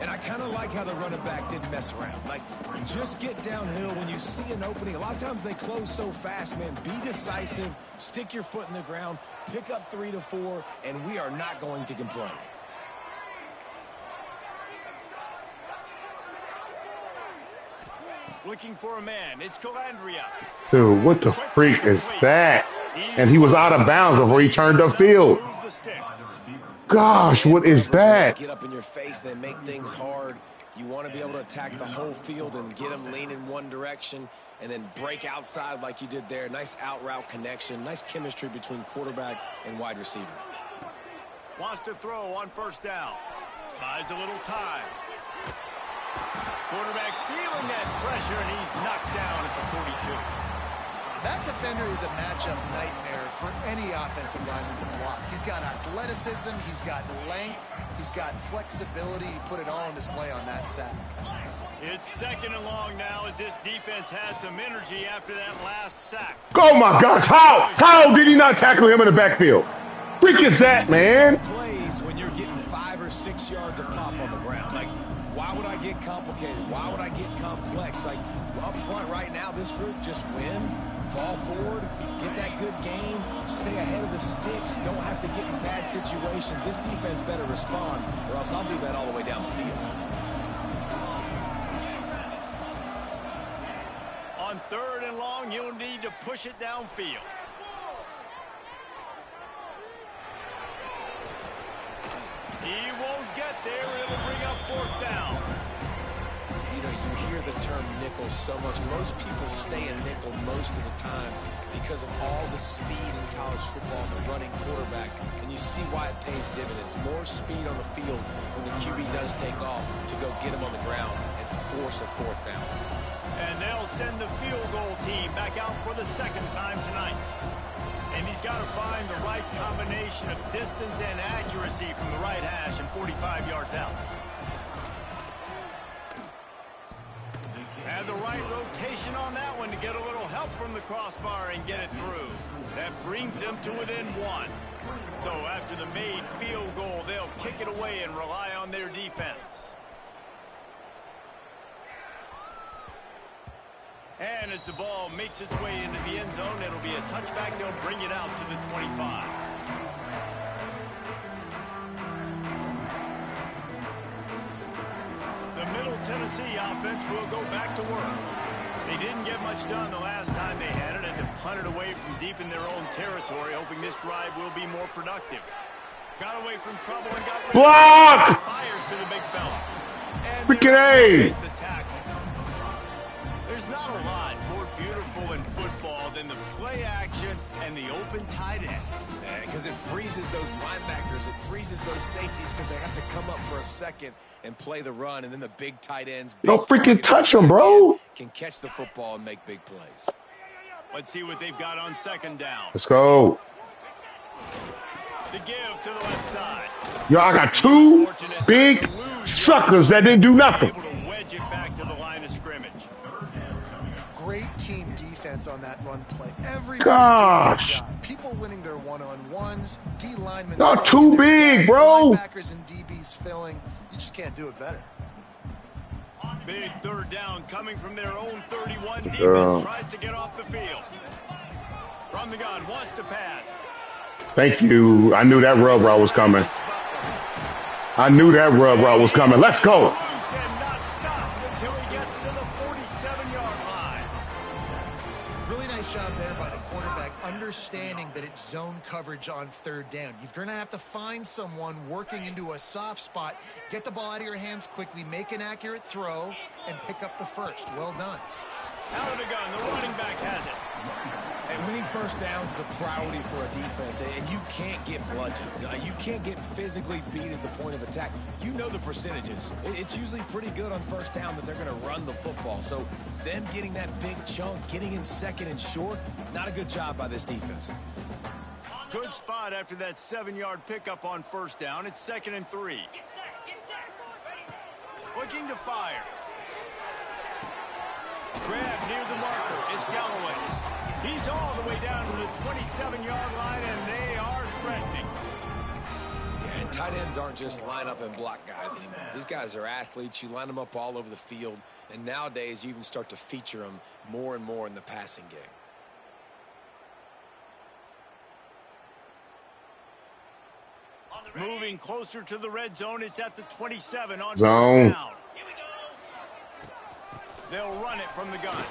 And I kind of like how the running back didn't mess around. Like, just get downhill when you see an opening. A lot of times they close so fast, man. Be decisive, stick your foot in the ground, pick up 3 to 4, and we are not going to complain. Looking for a man. It's Calandria. Dude, what the freak is that? And he was out of bounds before he turned upfield. Gosh, what is that? Get up in your face, then make things hard. You want to be able to attack the whole field and get them leaning one direction and then break outside like you did there. Nice out route connection. Nice chemistry between quarterback and wide receiver. Wants to throw on 1st down. Buys a little time. Quarterback feeling that pressure, and he's knocked down at the 42. That defender is a matchup nightmare for any offensive lineman to block. He's got athleticism, he's got length, he's got flexibility. He put it all on display on that sack. It's 2nd and long now as this defense has some energy after that last sack. Oh my gosh, how did he not tackle him in the backfield? Freak is that, man? Plays when you're getting 5 or 6 yards of pop on the ground. Like, why would I get complicated? Why would I get complex? Like, up front right now, this group just win, fall forward, get that good game, stay ahead of the sticks, don't have to get in bad situations. This defense better respond, or else I'll do that all the way down the field. On 3rd and long, you'll need to push it downfield. He won't get there. It'll bring up 4th down. You know, you hear the term nickel so much. Most people stay in nickel most of the time because of all the speed in college football and the running quarterback. And you see why it pays dividends. More speed on the field when the QB does take off to go get him on the ground and force a 4th down. And they'll send the field goal team back out for the 2nd time tonight. And he's got to find the right combination of distance and accuracy from the right hash and 45 yards out. And the right rotation on that one to get a little help from the crossbar and get it through. That brings them to within 1. So after the made field goal, they'll kick it away and rely on their defense. And as the ball makes its way into the end zone, it'll be a touchback. They'll bring it out to the 25. The Middle Tennessee offense will go back to work. They didn't get much done the last time they had it, and to punt it away from deep in their own territory, hoping this drive will be more productive. Got away from trouble and got rid Block! Fires to the big fella. And freaking A! the tackle. There's not a lot more beautiful in football than the play action and the open tight end. Because it freezes those linebackers. It freezes those safeties because they have to come up for a second and play the run. And then the big tight ends. Don't freaking touch him, bro. Can catch the football and make big plays. Let's see what they've got on second down. Let's go. The give to the left side. Yo, I got two big suckers that didn't do nothing. Able to wedge it back to the line of scrimmage. Great team defense on that run play. Gosh. People winning their one-on-ones. D linemen. Y'all too big, bro. Linebackers and DBs filling. You just can't do it better. Big third down coming from their own 31. Defense tries to get off the field. From the gun, wants to pass. Thank you. I knew that rub route was coming. I knew that rub route was coming. Let's go. And not stopped until he gets to the 47-yard line. Really nice job there by the quarterback, understanding that it's zone coverage on third down. You're going to have to find someone working into a soft spot, get the ball out of your hands quickly, make an accurate throw, and pick up the first. Well done. Out of the gun, the running back has it. And winning first downs is a priority for a defense, and you can't get bludgeoned. You can't get physically beat at the point of attack. You know the percentages. It's usually pretty good on first down that they're going to run the football. So them getting that big chunk, getting in second and short, not a good job by this defense. Good spot after that 7-yard pickup on first down. It's 2nd and 3. Looking to fire. Grab near the marker. It's Galloway. He's all the way down to the 27-yard line, and they are threatening. Yeah, and tight ends aren't just line up and block guys anymore. These guys are athletes. You line them up all over the field, and nowadays you even start to feature them more and more in the passing game. Moving closer to the red zone. It's at the 27 on Zone. first down. They'll run it from the gun.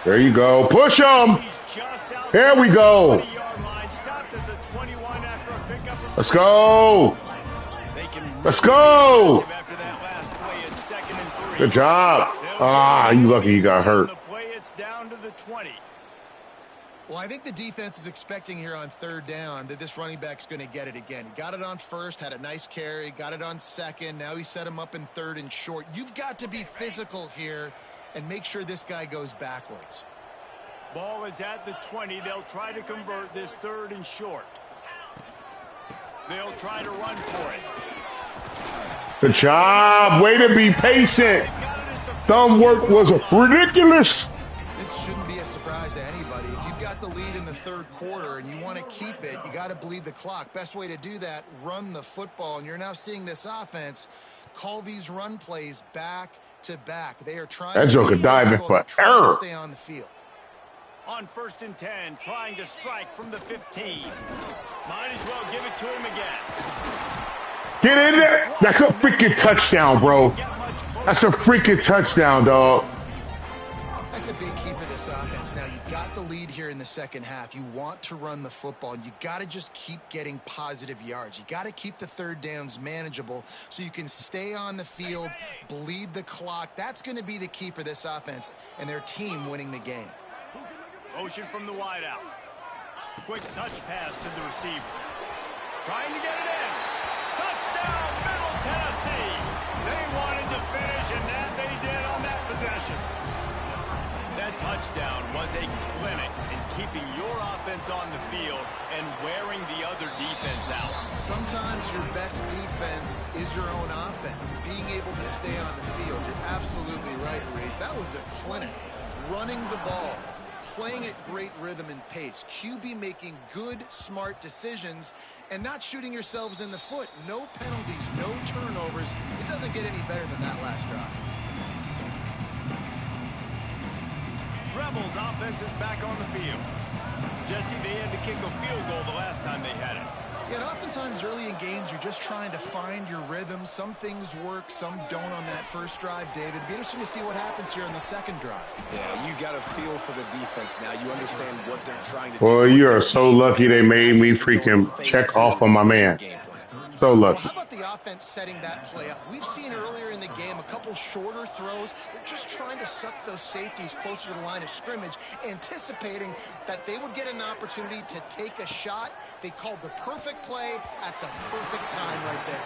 There you go. Push him. He's just There we go. the 20-yard line. Stopped at the 21 after a pickup of Let's go. They can Let's go. after that last play. It's 2nd and 3. Good job. Ah, you lucky you got hurt. On the play, it's down to the 20. Well, I think the defense is expecting here on third down that this running back's going to get it again. He got it on first, had a nice carry, got it on second. Now he set him up in third and short. You've got to be physical here and make sure this guy goes backwards. Ball is at the 20. They'll try to convert this 3rd and short. They'll try to run for it. Good job. Way to be patient. Thumb work was ridiculous. This shouldn't be a surprise to anybody. If you've got the lead in the third quarter and you want to keep it, you got to bleed the clock. Best way to do that, run the football. And you're now seeing this offense call these run plays back to back. They are trying That joker diving for error. to stay on the field. On 1st and 10, trying to strike from the 15. Might as well give it to him again. Get in there. That's a freaking touchdown, bro. That's a freaking touchdown, dog. That's a big key for this offense. Now, you've got the lead here in the second half. You want to run the football, and you got to just keep getting positive yards. You got to keep the third downs manageable so you can stay on the field, bleed the clock. That's going to be the key for this offense and their team winning the game. Motion from the wideout. Quick touch pass to the receiver. Trying to get it in. Touchdown, Middle Tennessee. They wanted to finish, and that they did on that possession. That touchdown was a clinic in keeping your offense on the field and wearing the other defense out. Sometimes your best defense is your own offense. Being able to stay on the field, you're absolutely right, Reese. That was a clinic. Running the ball, playing at great rhythm and pace. QB making good, smart decisions and not shooting yourselves in the foot. No penalties, no turnovers. It doesn't get any better than that last drive. Rebels offense is back on the field. Jesse, they had to kick a field goal the last time they had it. Yeah, and oftentimes early in games, you're just trying to find your rhythm. Some things work, some don't on that first drive, David. It'd be interesting to see what happens here on the second drive. Yeah, you got a feel for the defense now. You understand what they're trying to do. Boy, you are so lucky they made me freaking check off on my man. So Well, lucky. how about the offense setting that play up? We've seen earlier in the game a couple shorter throws. They're just trying to suck those safeties closer to the line of scrimmage, anticipating that they would get an opportunity to take a shot. They called the perfect play at the perfect time right there.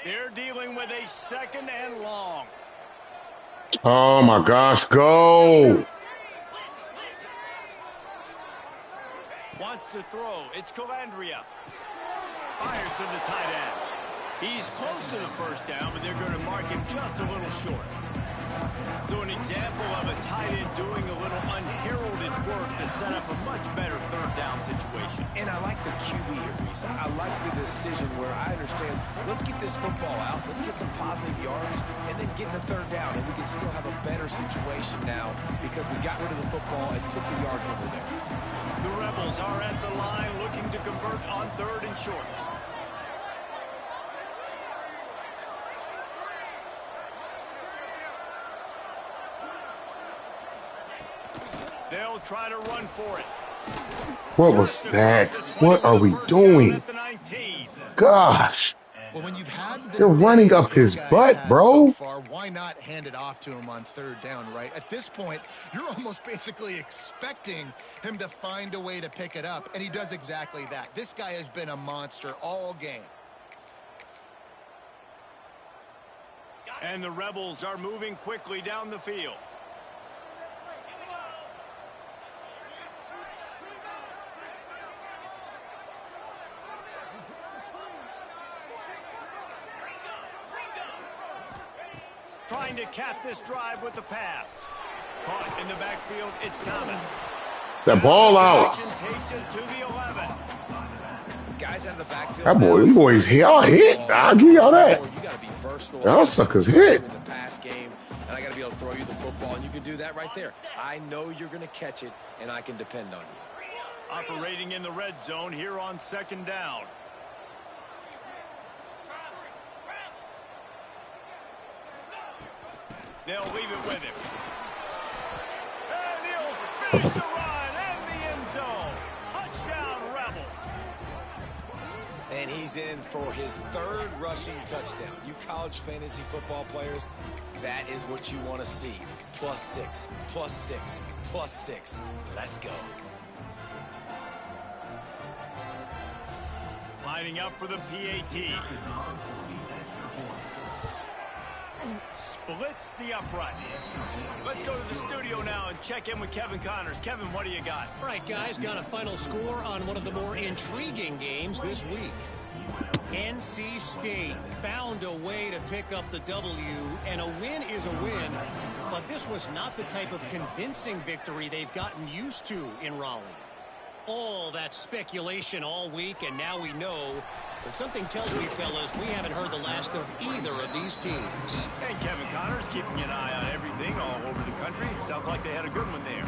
They're dealing with a 2nd and long. Oh my gosh, go. Wants to throw. It's Calandria. Fires to the tight end. He's close to the first down, but they're going to mark him just a little short. So an example of a tight end doing a little unheralded work to set up a much better 3rd down situation. And I like the QB here, Reese. I like the decision where I understand, let's get this football out, let's get some positive yards, and then get to 3rd down, and we can still have a better situation now because we got rid of the football and took the yards over there. The Rebels are at the line looking to convert on 3rd and short. They'll try to run for it. What was that? What are we doing? Gosh. Well, when you've had You're running up his butt, bro. So far, why not hand it off to him on 3rd down, right? At this point, you're almost basically expecting him to find a way to pick it up, and he does exactly that. This guy has been a monster all game. And the Rebels are moving quickly down the field. Trying to cap this drive with the pass. Caught in the backfield, it's Thomas. That ball out. Takes it to the 11. Guys out of the backfield. That boy, them boys, y'all hit. I'll give y'all that. You got to be versatile. Y'all suckers hit. In the pass game, and I got to be able to throw you the football, and you can do that right there. I know you're going to catch it, and I can depend on you. Operating in the red zone here on 2nd down. They'll leave it with him. And he'll finish the run and the end zone. Touchdown, Rebels. And he's in for his 3rd rushing touchdown. You college fantasy football players, that is what you want to see. +6, +6, +6. Let's go. Lining up for the PAT. Splits the uprights. Let's go to the studio now and check in with Kevin Connors. Kevin, what do you got? All right, guys, got a final score on one of the more intriguing games this week. NC State found a way to pick up the W, and a win is a win, but this was not the type of convincing victory they've gotten used to in Raleigh. All that speculation all week, and now we know. But something tells me, fellas, we haven't heard the last of either of these teams. And Kevin Connors keeping an eye on everything all over the country. Sounds like they had a good one there.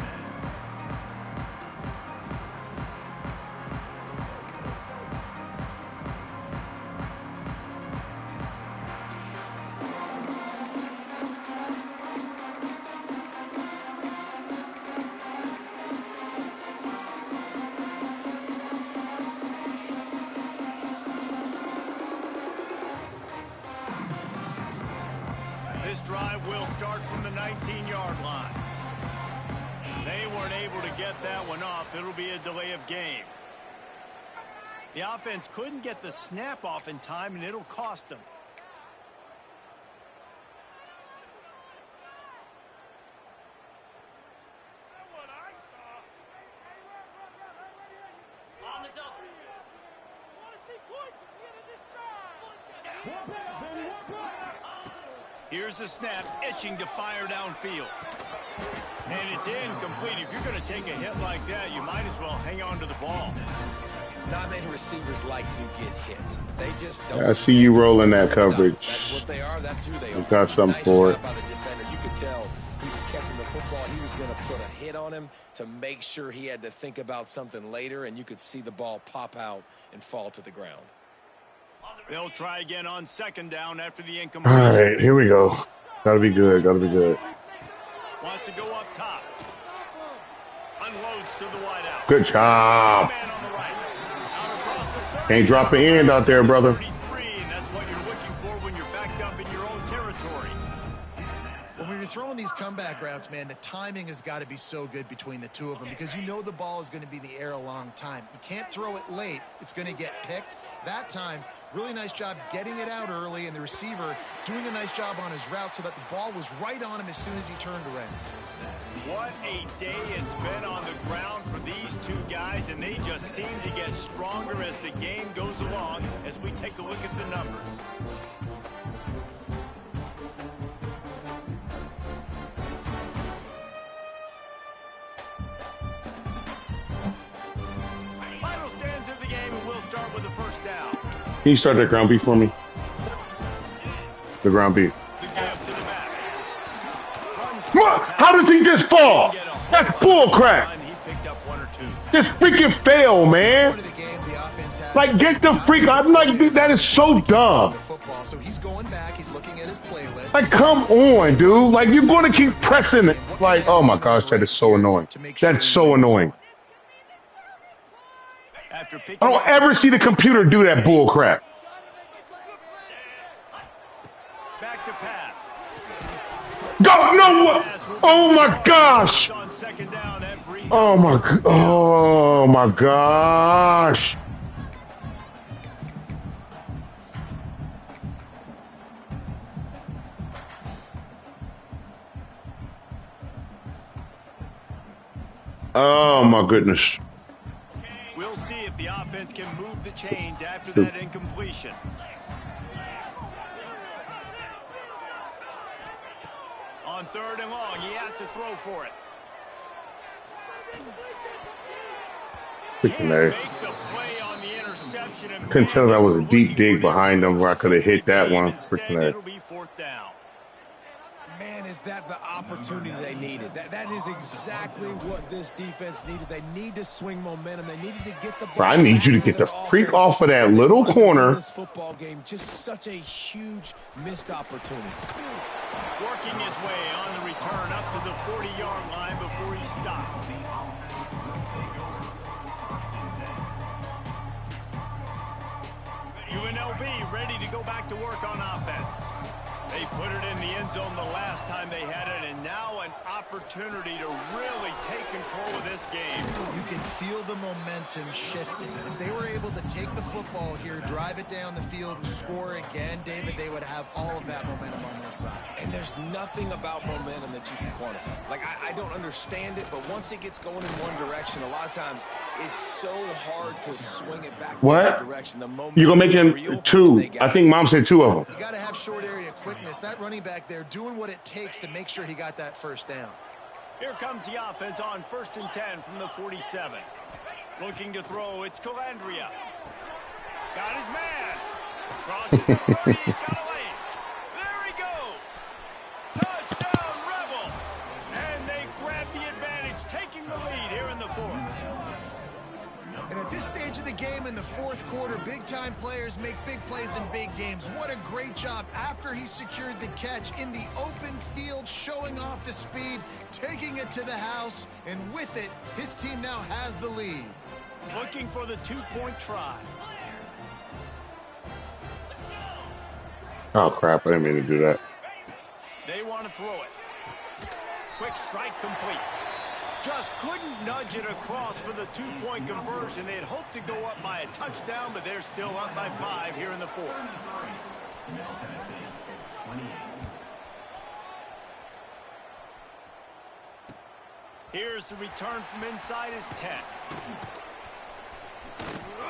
This drive will start from the 19-yard line. They weren't able to get that one off. It'll be a delay of game. The offense couldn't get the snap off in time, and it'll cost them. Here's the snap, itching to fire downfield. And it's incomplete. If you're going to take a hit like that, you might as well hang on to the ball. Not many receivers like to get hit. They just don't. I see you rolling that coverage. That's what they are. That's who they are. You got something for it. Nice job by the defender. You can could tell he was catching the football. He was going to put a hit on him to make sure he had to think about something later, and you could see the ball pop out and fall to the ground. They'll try again on second down after the All incompletion. right, here we go. Gotta be good. Gotta be good. Wants to go up top. Unloads to the wideout. Good job. Man on the right. Out across the 30. Can't drop an end out there, brother. 33, and that's what you're looking for when you're backed up in your own territory. Well, when you're throwing these comeback routes, man, the timing has got to be so good between the two of them because you know the ball is going to be in the air a long time. You can't throw it late. It's going to get picked. That time, really nice job getting it out early, and the receiver doing a nice job on his route so that the ball was right on him as soon as he turned around. What a day it's been on the ground for these two guys, and they just seem to get stronger as the game goes along as we take a look at the numbers. Final stands of the game, and we'll start with the first down. Can you start that ground beef for me? The ground beef. The give to the back. How does he just fall? That's bull crap. He picked up one or two. Just freaking fail, man. Part of the game, the offense has Like, get the freak. I'm like, that is so dumb. football, so he's going back. He's looking at his playlist. Like, come on, dude. Like, you're going to keep pressing it. Like, oh my gosh, that is so annoying. That's so annoying. After picking I don't ever see the computer do that bull crap. back to pass. Go, no, oh my gosh. On second down, Oh my gosh. Oh my goodness. We'll see if the offense can move the chains after that incompletion. On third and long, he has to throw for it. Freaking there. Make the play on the interception. And Couldn't tell that was a deep dig behind them where I could have hit that one. Freaking there. It'll be fourth down. Man, is that the opportunity they needed? That is exactly what this defense needed. They need to swing momentum. They needed to get the ball. Bro, I need you to get the freak off of that little corner. This football game, just such a huge missed opportunity. Working his way on the return up to the 40-yard line before he stopped. UNLV ready to go back to work on offense. They put it in the end zone the last time they had it, and now an opportunity to really take control of this game. You can feel the momentum shifting. If they were able to take the football here, drive it down the field, and score again, David, they would have all of that momentum on their side. And there's nothing about momentum that you can quantify. Like, I don't understand it, but once it gets going in one direction, a lot of times it's so hard to swing it back What? in that direction. The momentum You're going to make is him real, two. they got I think Mom said two of them. You got to have short area quickness. That running back there doing what it takes to make sure he got that first down. Here comes the offense on 1st and 10 from the 47. Looking to throw, it's Calandria. Got his man. Crosses the 30, he's got a lane. There he goes. Touchdown, Rebels. And they grab the advantage, taking the lead here in the fourth. And at this stage of the game in the fourth quarter, big-time players make big plays in big games. What a great job after he secured the catch in the open field, showing off the speed, taking it to the house, and with it, his team now has the lead. Looking for the two-point try. Oh, crap. I didn't mean to do that. They want to throw it. Quick strike complete. Just couldn't nudge it across for the two-point conversion. They had hoped to go up by a touchdown, but they're still up by 5 here in the fourth. Here's the return from inside his 10.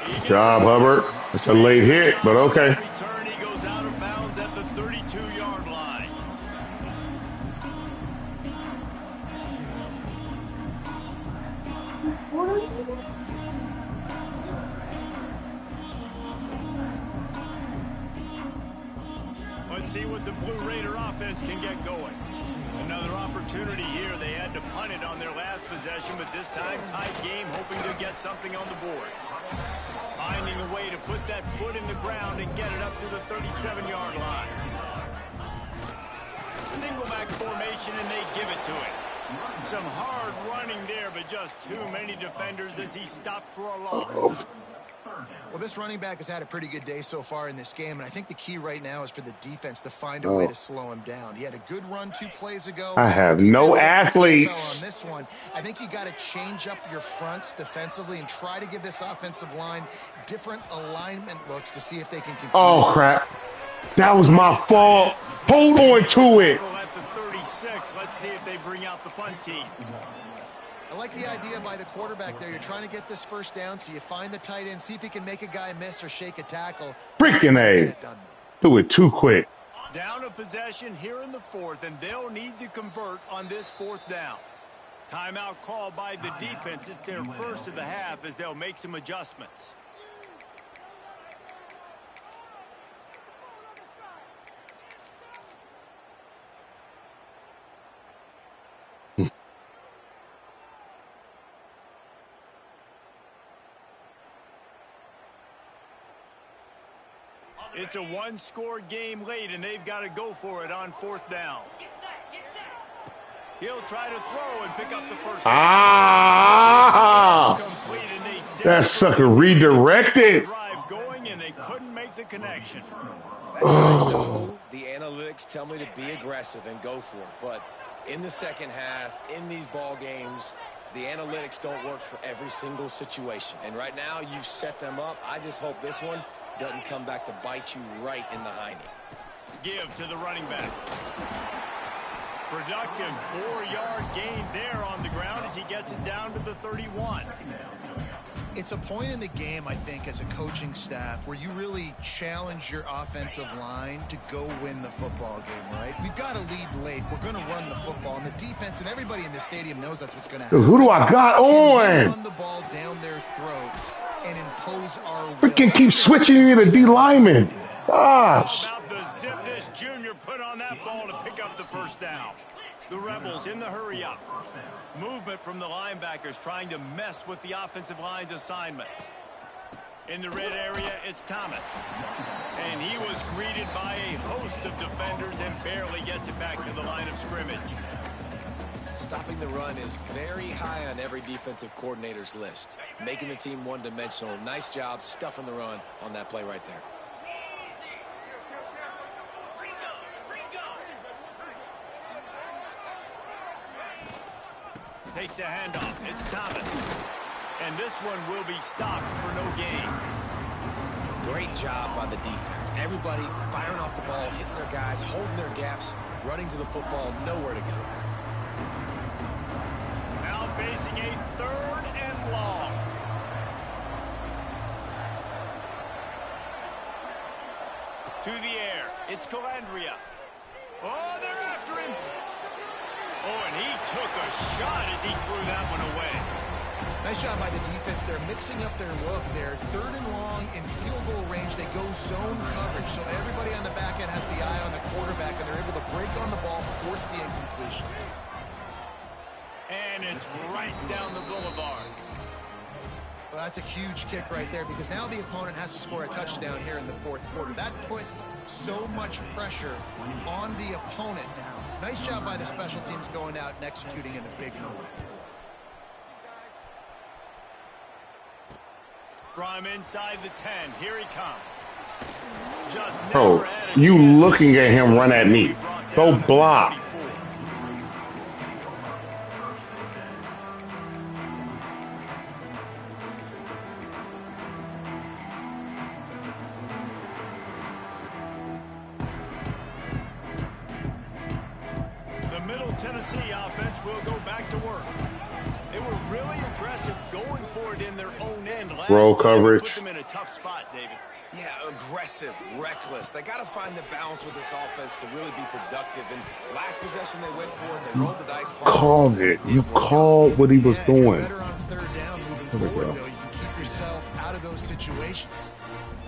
Good job, Hubbard. It's a late hit, but okay. Return, he goes out of bounds at the 32-yard line. Let's see what the Blue Raider offense can get going. opportunity here. They had to punt it on their last possession, but this time tied game, hoping to get something on the board. Finding a way to put that foot in the ground and get it up to the 37-yard line. Single back formation, and they give it to him. Some hard running there, but just too many defenders as he stopped for a loss. Well, this running back has had a pretty good day so far in this game, and I think the key right now is for the defense to find a way to slow him down. He had a good run 2 plays ago. I have no athletes. On this one, I think you got to change up your fronts defensively and try to give this offensive line different alignment looks to see if they can confuse Oh, crap. That was my fault. Hold on to it. At the 36, let's see if they bring out the punt team. I like the idea by the quarterback there. You're trying to get this first down, so you find the tight end, see if he can make a guy miss or shake a tackle. Freaking A. Do it too quick. Down a possession here in the 4th, and they'll need to convert on this 4th down. Timeout called by the defense. It's their first of the half as they'll make some adjustments. It's a one-score game late, and they've got to go for it on 4th down. He'll try to throw and pick up the first down. That sucker redirected. Drive going, and they couldn't make the connection. The analytics tell me to be aggressive and go for it, but in the second half, in these ball games, the analytics don't work for every single situation. And right now, you've set them up. I just hope this one doesn't come back to bite you right in the hiney. Give to the running back. Productive 4-yard gain there on the ground as he gets it down to the 31. It's a point in the game, I think, as a coaching staff where you really challenge your offensive line to go win the football game, right? We've got to lead late. We're going to run the football, and the defense and everybody in the stadium knows that's what's going to happen. Who do I got on? Run the ball down their throats and impose our will. Freaking keep switching you to D lineman. Gosh. How about the zip this junior put on that ball to pick up the first down? The Rebels in the hurry up. Movement from the linebackers trying to mess with the offensive line's assignments. In the red area, it's Thomas. And he was greeted by a host of defenders and barely gets it back to the line of scrimmage. Stopping the run is very high on every defensive coordinator's list. Making the team one-dimensional. Nice job stuffing the run on that play right there. Takes a handoff. It's Thomas. And this one will be stopped for no gain. Great job by the defense. Everybody firing off the ball, hitting their guys, holding their gaps, running to the football, nowhere to go. Now facing a 3rd and long. To the air. It's Calandria. Oh, they're after him. Oh, and he took a shot as he threw that one away. Nice job by the defense. They're mixing up their look there. 3rd and long in field goal range. They go zone coverage. So everybody on the back end has the eye on the quarterback, and they're able to break on the ball, force the incompletion. And it's right down the boulevard. Well, that's a huge kick right there because now the opponent has to score a touchdown here in the 4th quarter. That put so much pressure on the opponent now. Nice job by the special teams going out and executing in a big moment. From inside the 10, here he comes. Just Bro, you looking at him run at me. Go block. Tennessee offense will go back to work. They were really aggressive going for it in their own end last Roll time. coverage. Put them in a tough spot, David. Yeah, aggressive, reckless. They got to find the balance with this offense to really be productive. And last possession they went for it. They rolled the dice. Called it. You called what he was doing. Better on 3rd down moving forward, though. You can keep yourself out of those situations.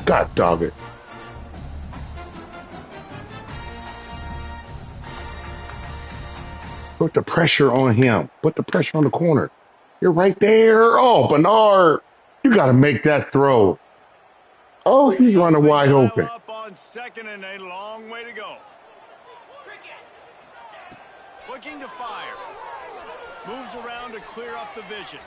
God dog it. Put the pressure on him. Put the pressure on the corner. You're right there. Oh, Bernard. You got to make that throw. Oh, he's running wide open. Up on second and a long way to go. Looking to fire. Moves around to clear up the vision.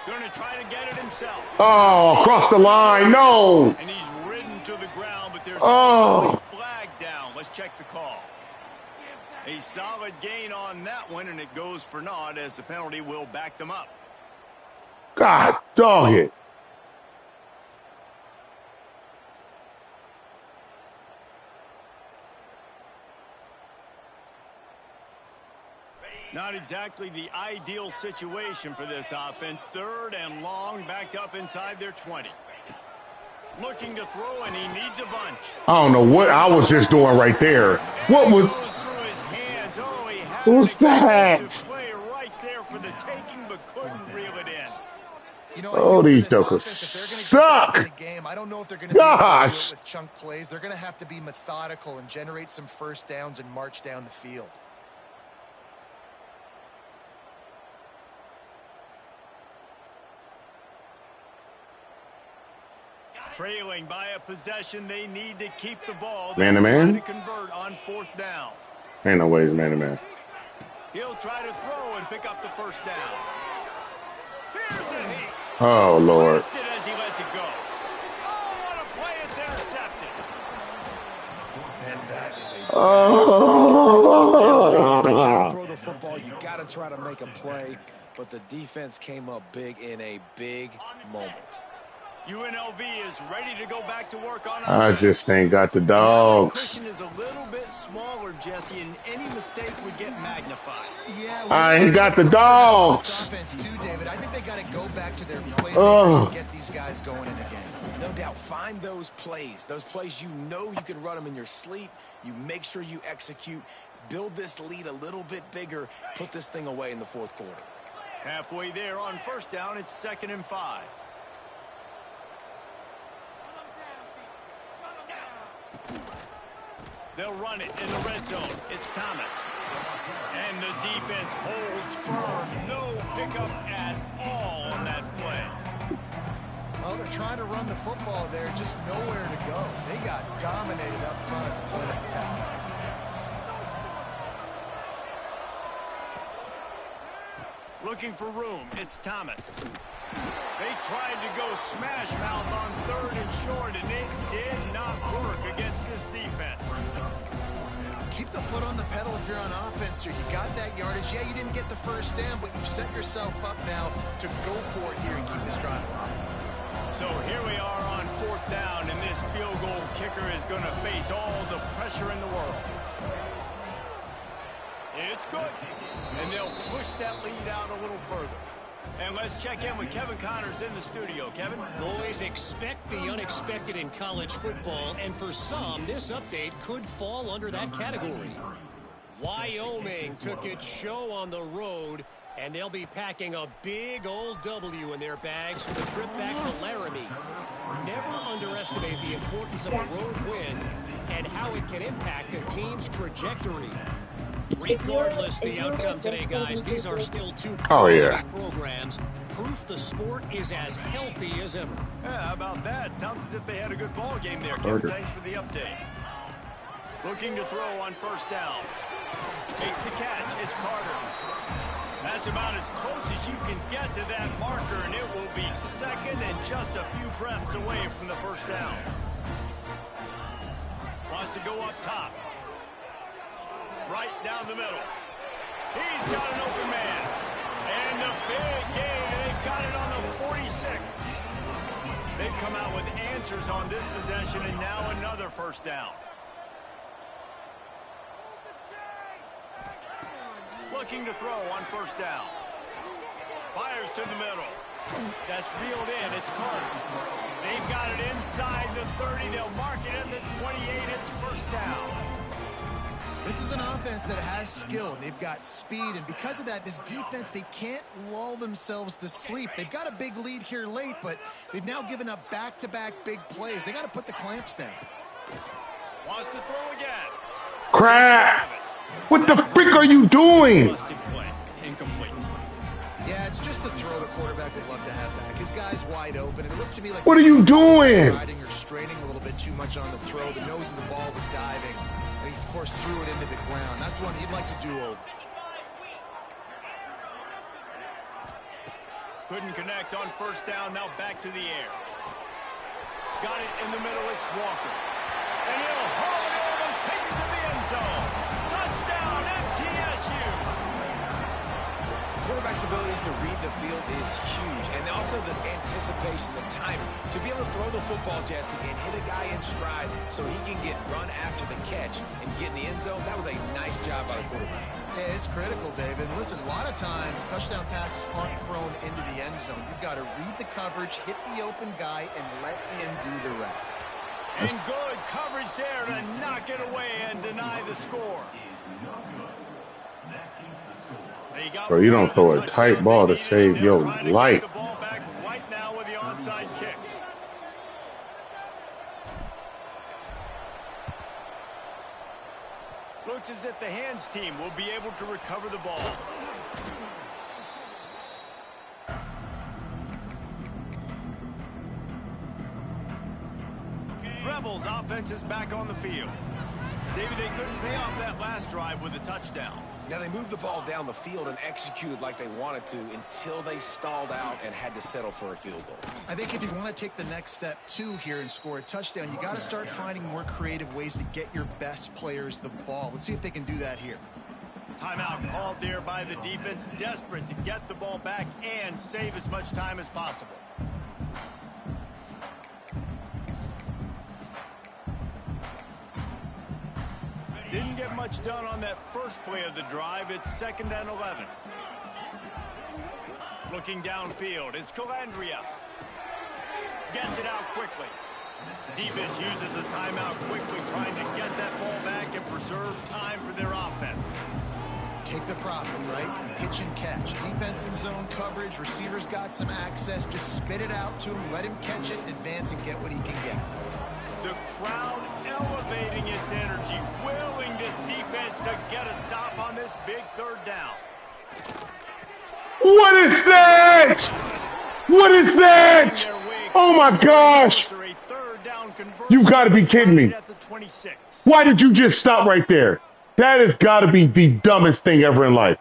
Going to try to get it himself. Oh, across the line. No. And he's ridden to the ground, but there's a flag down. Let's check the call. A solid gain on that one, and it goes for naught as the penalty will back them up. God, dog it. Not exactly the ideal situation for this offense. Third and long, backed up inside their 20. Looking to throw, and he needs a bunch. I don't know what I was just doing right there. What was that? Play right there for the taking, but couldn't reel it in. You know, oh, these jokers suck. I don't know if they're going to be able to do it with chunk plays. They're going to have to be methodical and generate some first downs and march down the field. Trailing by a possession, they need to keep the ball. Man to man. To convert on fourth down. Ain't no ways, man to man. He'll try to throw and pick up the first down. Here's a heat. Oh Lord. As he lets it go. Oh, what a play! It's intercepted. And that is a throw the football. You got to try to make a play, but the defense came up big in a big moment. UNLV is ready to go back to work on. I just ain't got the dogs. The cushion is a little bit smaller, Jesse, and any mistake would get magnified. Yeah, I ain't got the dogs. Offense too, David. I think they got to go back to their playmakers and get these guys going in the game. No doubt. Find those plays you know you can run them in your sleep. You make sure you execute. Build this lead a little bit bigger. Put this thing away in the fourth quarter. Halfway there on first down, it's 2nd and 5. They'll run it in the red zone. It's Thomas. And the defense holds firm. No pickup at all on that play. Well, they're trying to run the football there, just nowhere to go. They got dominated up front at the point of attack. Looking for room. It's Thomas. They tried to go smash mouth on 3rd and short, and it did not work against this defense. Keep the foot on the pedal if you're on offense here. You got that yardage. Yeah, you didn't get the first down, but you've set yourself up now to go for it here and keep this drive alive. So here we are on 4th down, and this field goal kicker is going to face all the pressure in the world. It's good. And they'll push that lead out a little further. And let's check in with Kevin Connors in the studio. Kevin? Boys, expect the unexpected in college football, and for some, this update could fall under that category. Wyoming took its show on the road, and they'll be packing a big old W in their bags for the trip back to Laramie. Never underestimate the importance of a road win and how it can impact a team's trajectory. Regardless the outcome today, guys, these are still two programs. Proof the sport is as healthy as ever. Yeah, how about that? Sounds as if they had a good ball game there. Kevin, thanks for the update. Looking to throw on first down. Makes the catch. It's Carter. That's about as close as you can get to that marker, and it will be 2nd and just a few breaths away from the first down. Wants to go up top. Right down the middle. He's got an open man. And a big gain, and they've got it on the 46. They've come out with answers on this possession, and now another first down. Looking to throw on first down. Fires to the middle. That's reeled in. It's Carter. They've got it inside the 30. They'll mark it at the 28. It's first down. This is an offense that has skill. They've got speed, and because of that, this defense, they can't lull themselves to sleep. They've got a big lead here late, but they've now given up back-to-back big plays. They got to put the clamps down. Wants to throw again. Crap! What the frick are you doing? Incomplete. Yeah, it's just the throw the quarterback would love to have back. His guy's wide open. It looked to me like What are you doing? Striding or straining a little bit too much on the throw. The nose of the ball was diving. And he, of course, threw it into the ground. That's one he'd like to do over. Couldn't connect on first down. Now back to the air. Got it in the middle. It's Walker. And he'll haul it in and take it to the end zone. Touchdown, MTSU. Quarterback's abilities to read the field is huge, and also the anticipation, the timing. To be able to throw the football, Jesse, and hit a guy in stride so he can get run after the catch and get in the end zone, that was a nice job by the quarterback. Yeah, it's critical, David. Listen, a lot of times, touchdown passes aren't thrown into the end zone. You've got to read the coverage, hit the open guy, and let him do the rest. And good coverage there to knock it away and deny the score. Bro, you don't throw a tight ball to save your life. The ball back right now with the onside kick. Looks as if the hands team will be able to recover the ball. Rebels offense is back on the field. David, they couldn't pay off that last drive with a touchdown. Now, they moved the ball down the field and executed like they wanted to until they stalled out and had to settle for a field goal. I think if you want to take the next step, too, here and score a touchdown, you got to start finding more creative ways to get your best players the ball. Let's see if they can do that here. Timeout called there by the defense, desperate to get the ball back and save as much time as possible. Didn't get much done on that first play of the drive. It's 2nd and 11. Looking downfield, it's Calandria. Gets it out quickly. Defense uses a timeout quickly, trying to get that ball back and preserve time for their offense. Take the profit, right? Pitch and catch. Defense in zone coverage. Receivers got some access. Just spit it out to him. Let him catch it, advance, and get what he can get. The crowd elevating its energy, willing this defense to get a stop on this big 3rd down. What is that? What is that? Oh my gosh. You've got to be kidding me. Why did you just stop right there? That has got to be the dumbest thing ever in life.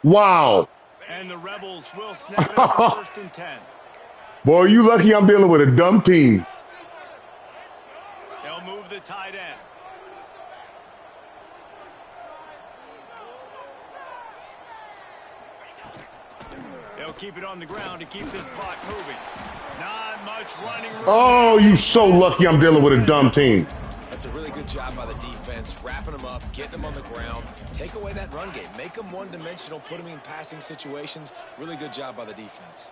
Wow. And the Rebels will snap it for 1st and 10. Boy, you lucky I'm dealing with a dumb team. They'll move the tight end. They'll keep it on the ground to keep this clock moving. Not much running room. Oh, you so lucky I'm dealing with a dumb team. That's a really good job by the defense, wrapping them up, getting them on the ground. Take away that run game. Make them one-dimensional, put them in passing situations. Really good job by the defense.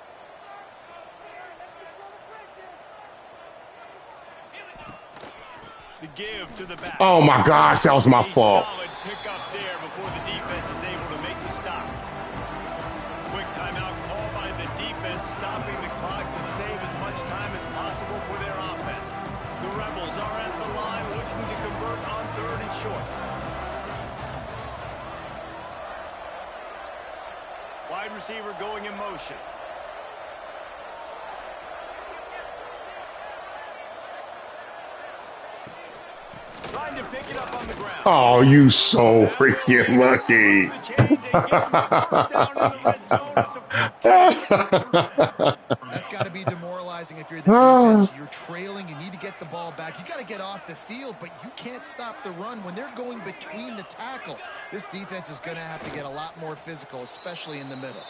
The give to the back. Oh my gosh, that was my fault. Solid pick up there before the defense is able to make the stop. Quick timeout call by the defense, stopping the clock to save as much time as possible for their offense. The Rebels are at the line looking to convert on 3rd and short. Wide receiver going in motion. Trying to pick it up on the ground. Oh, you so freaking lucky. That's got to be demoralizing if you're the defense. You're trailing. You need to get the ball back. You got to get off the field, but you can't stop the run when they're going between the tackles. This defense is going to have to get a lot more physical, especially in the middle.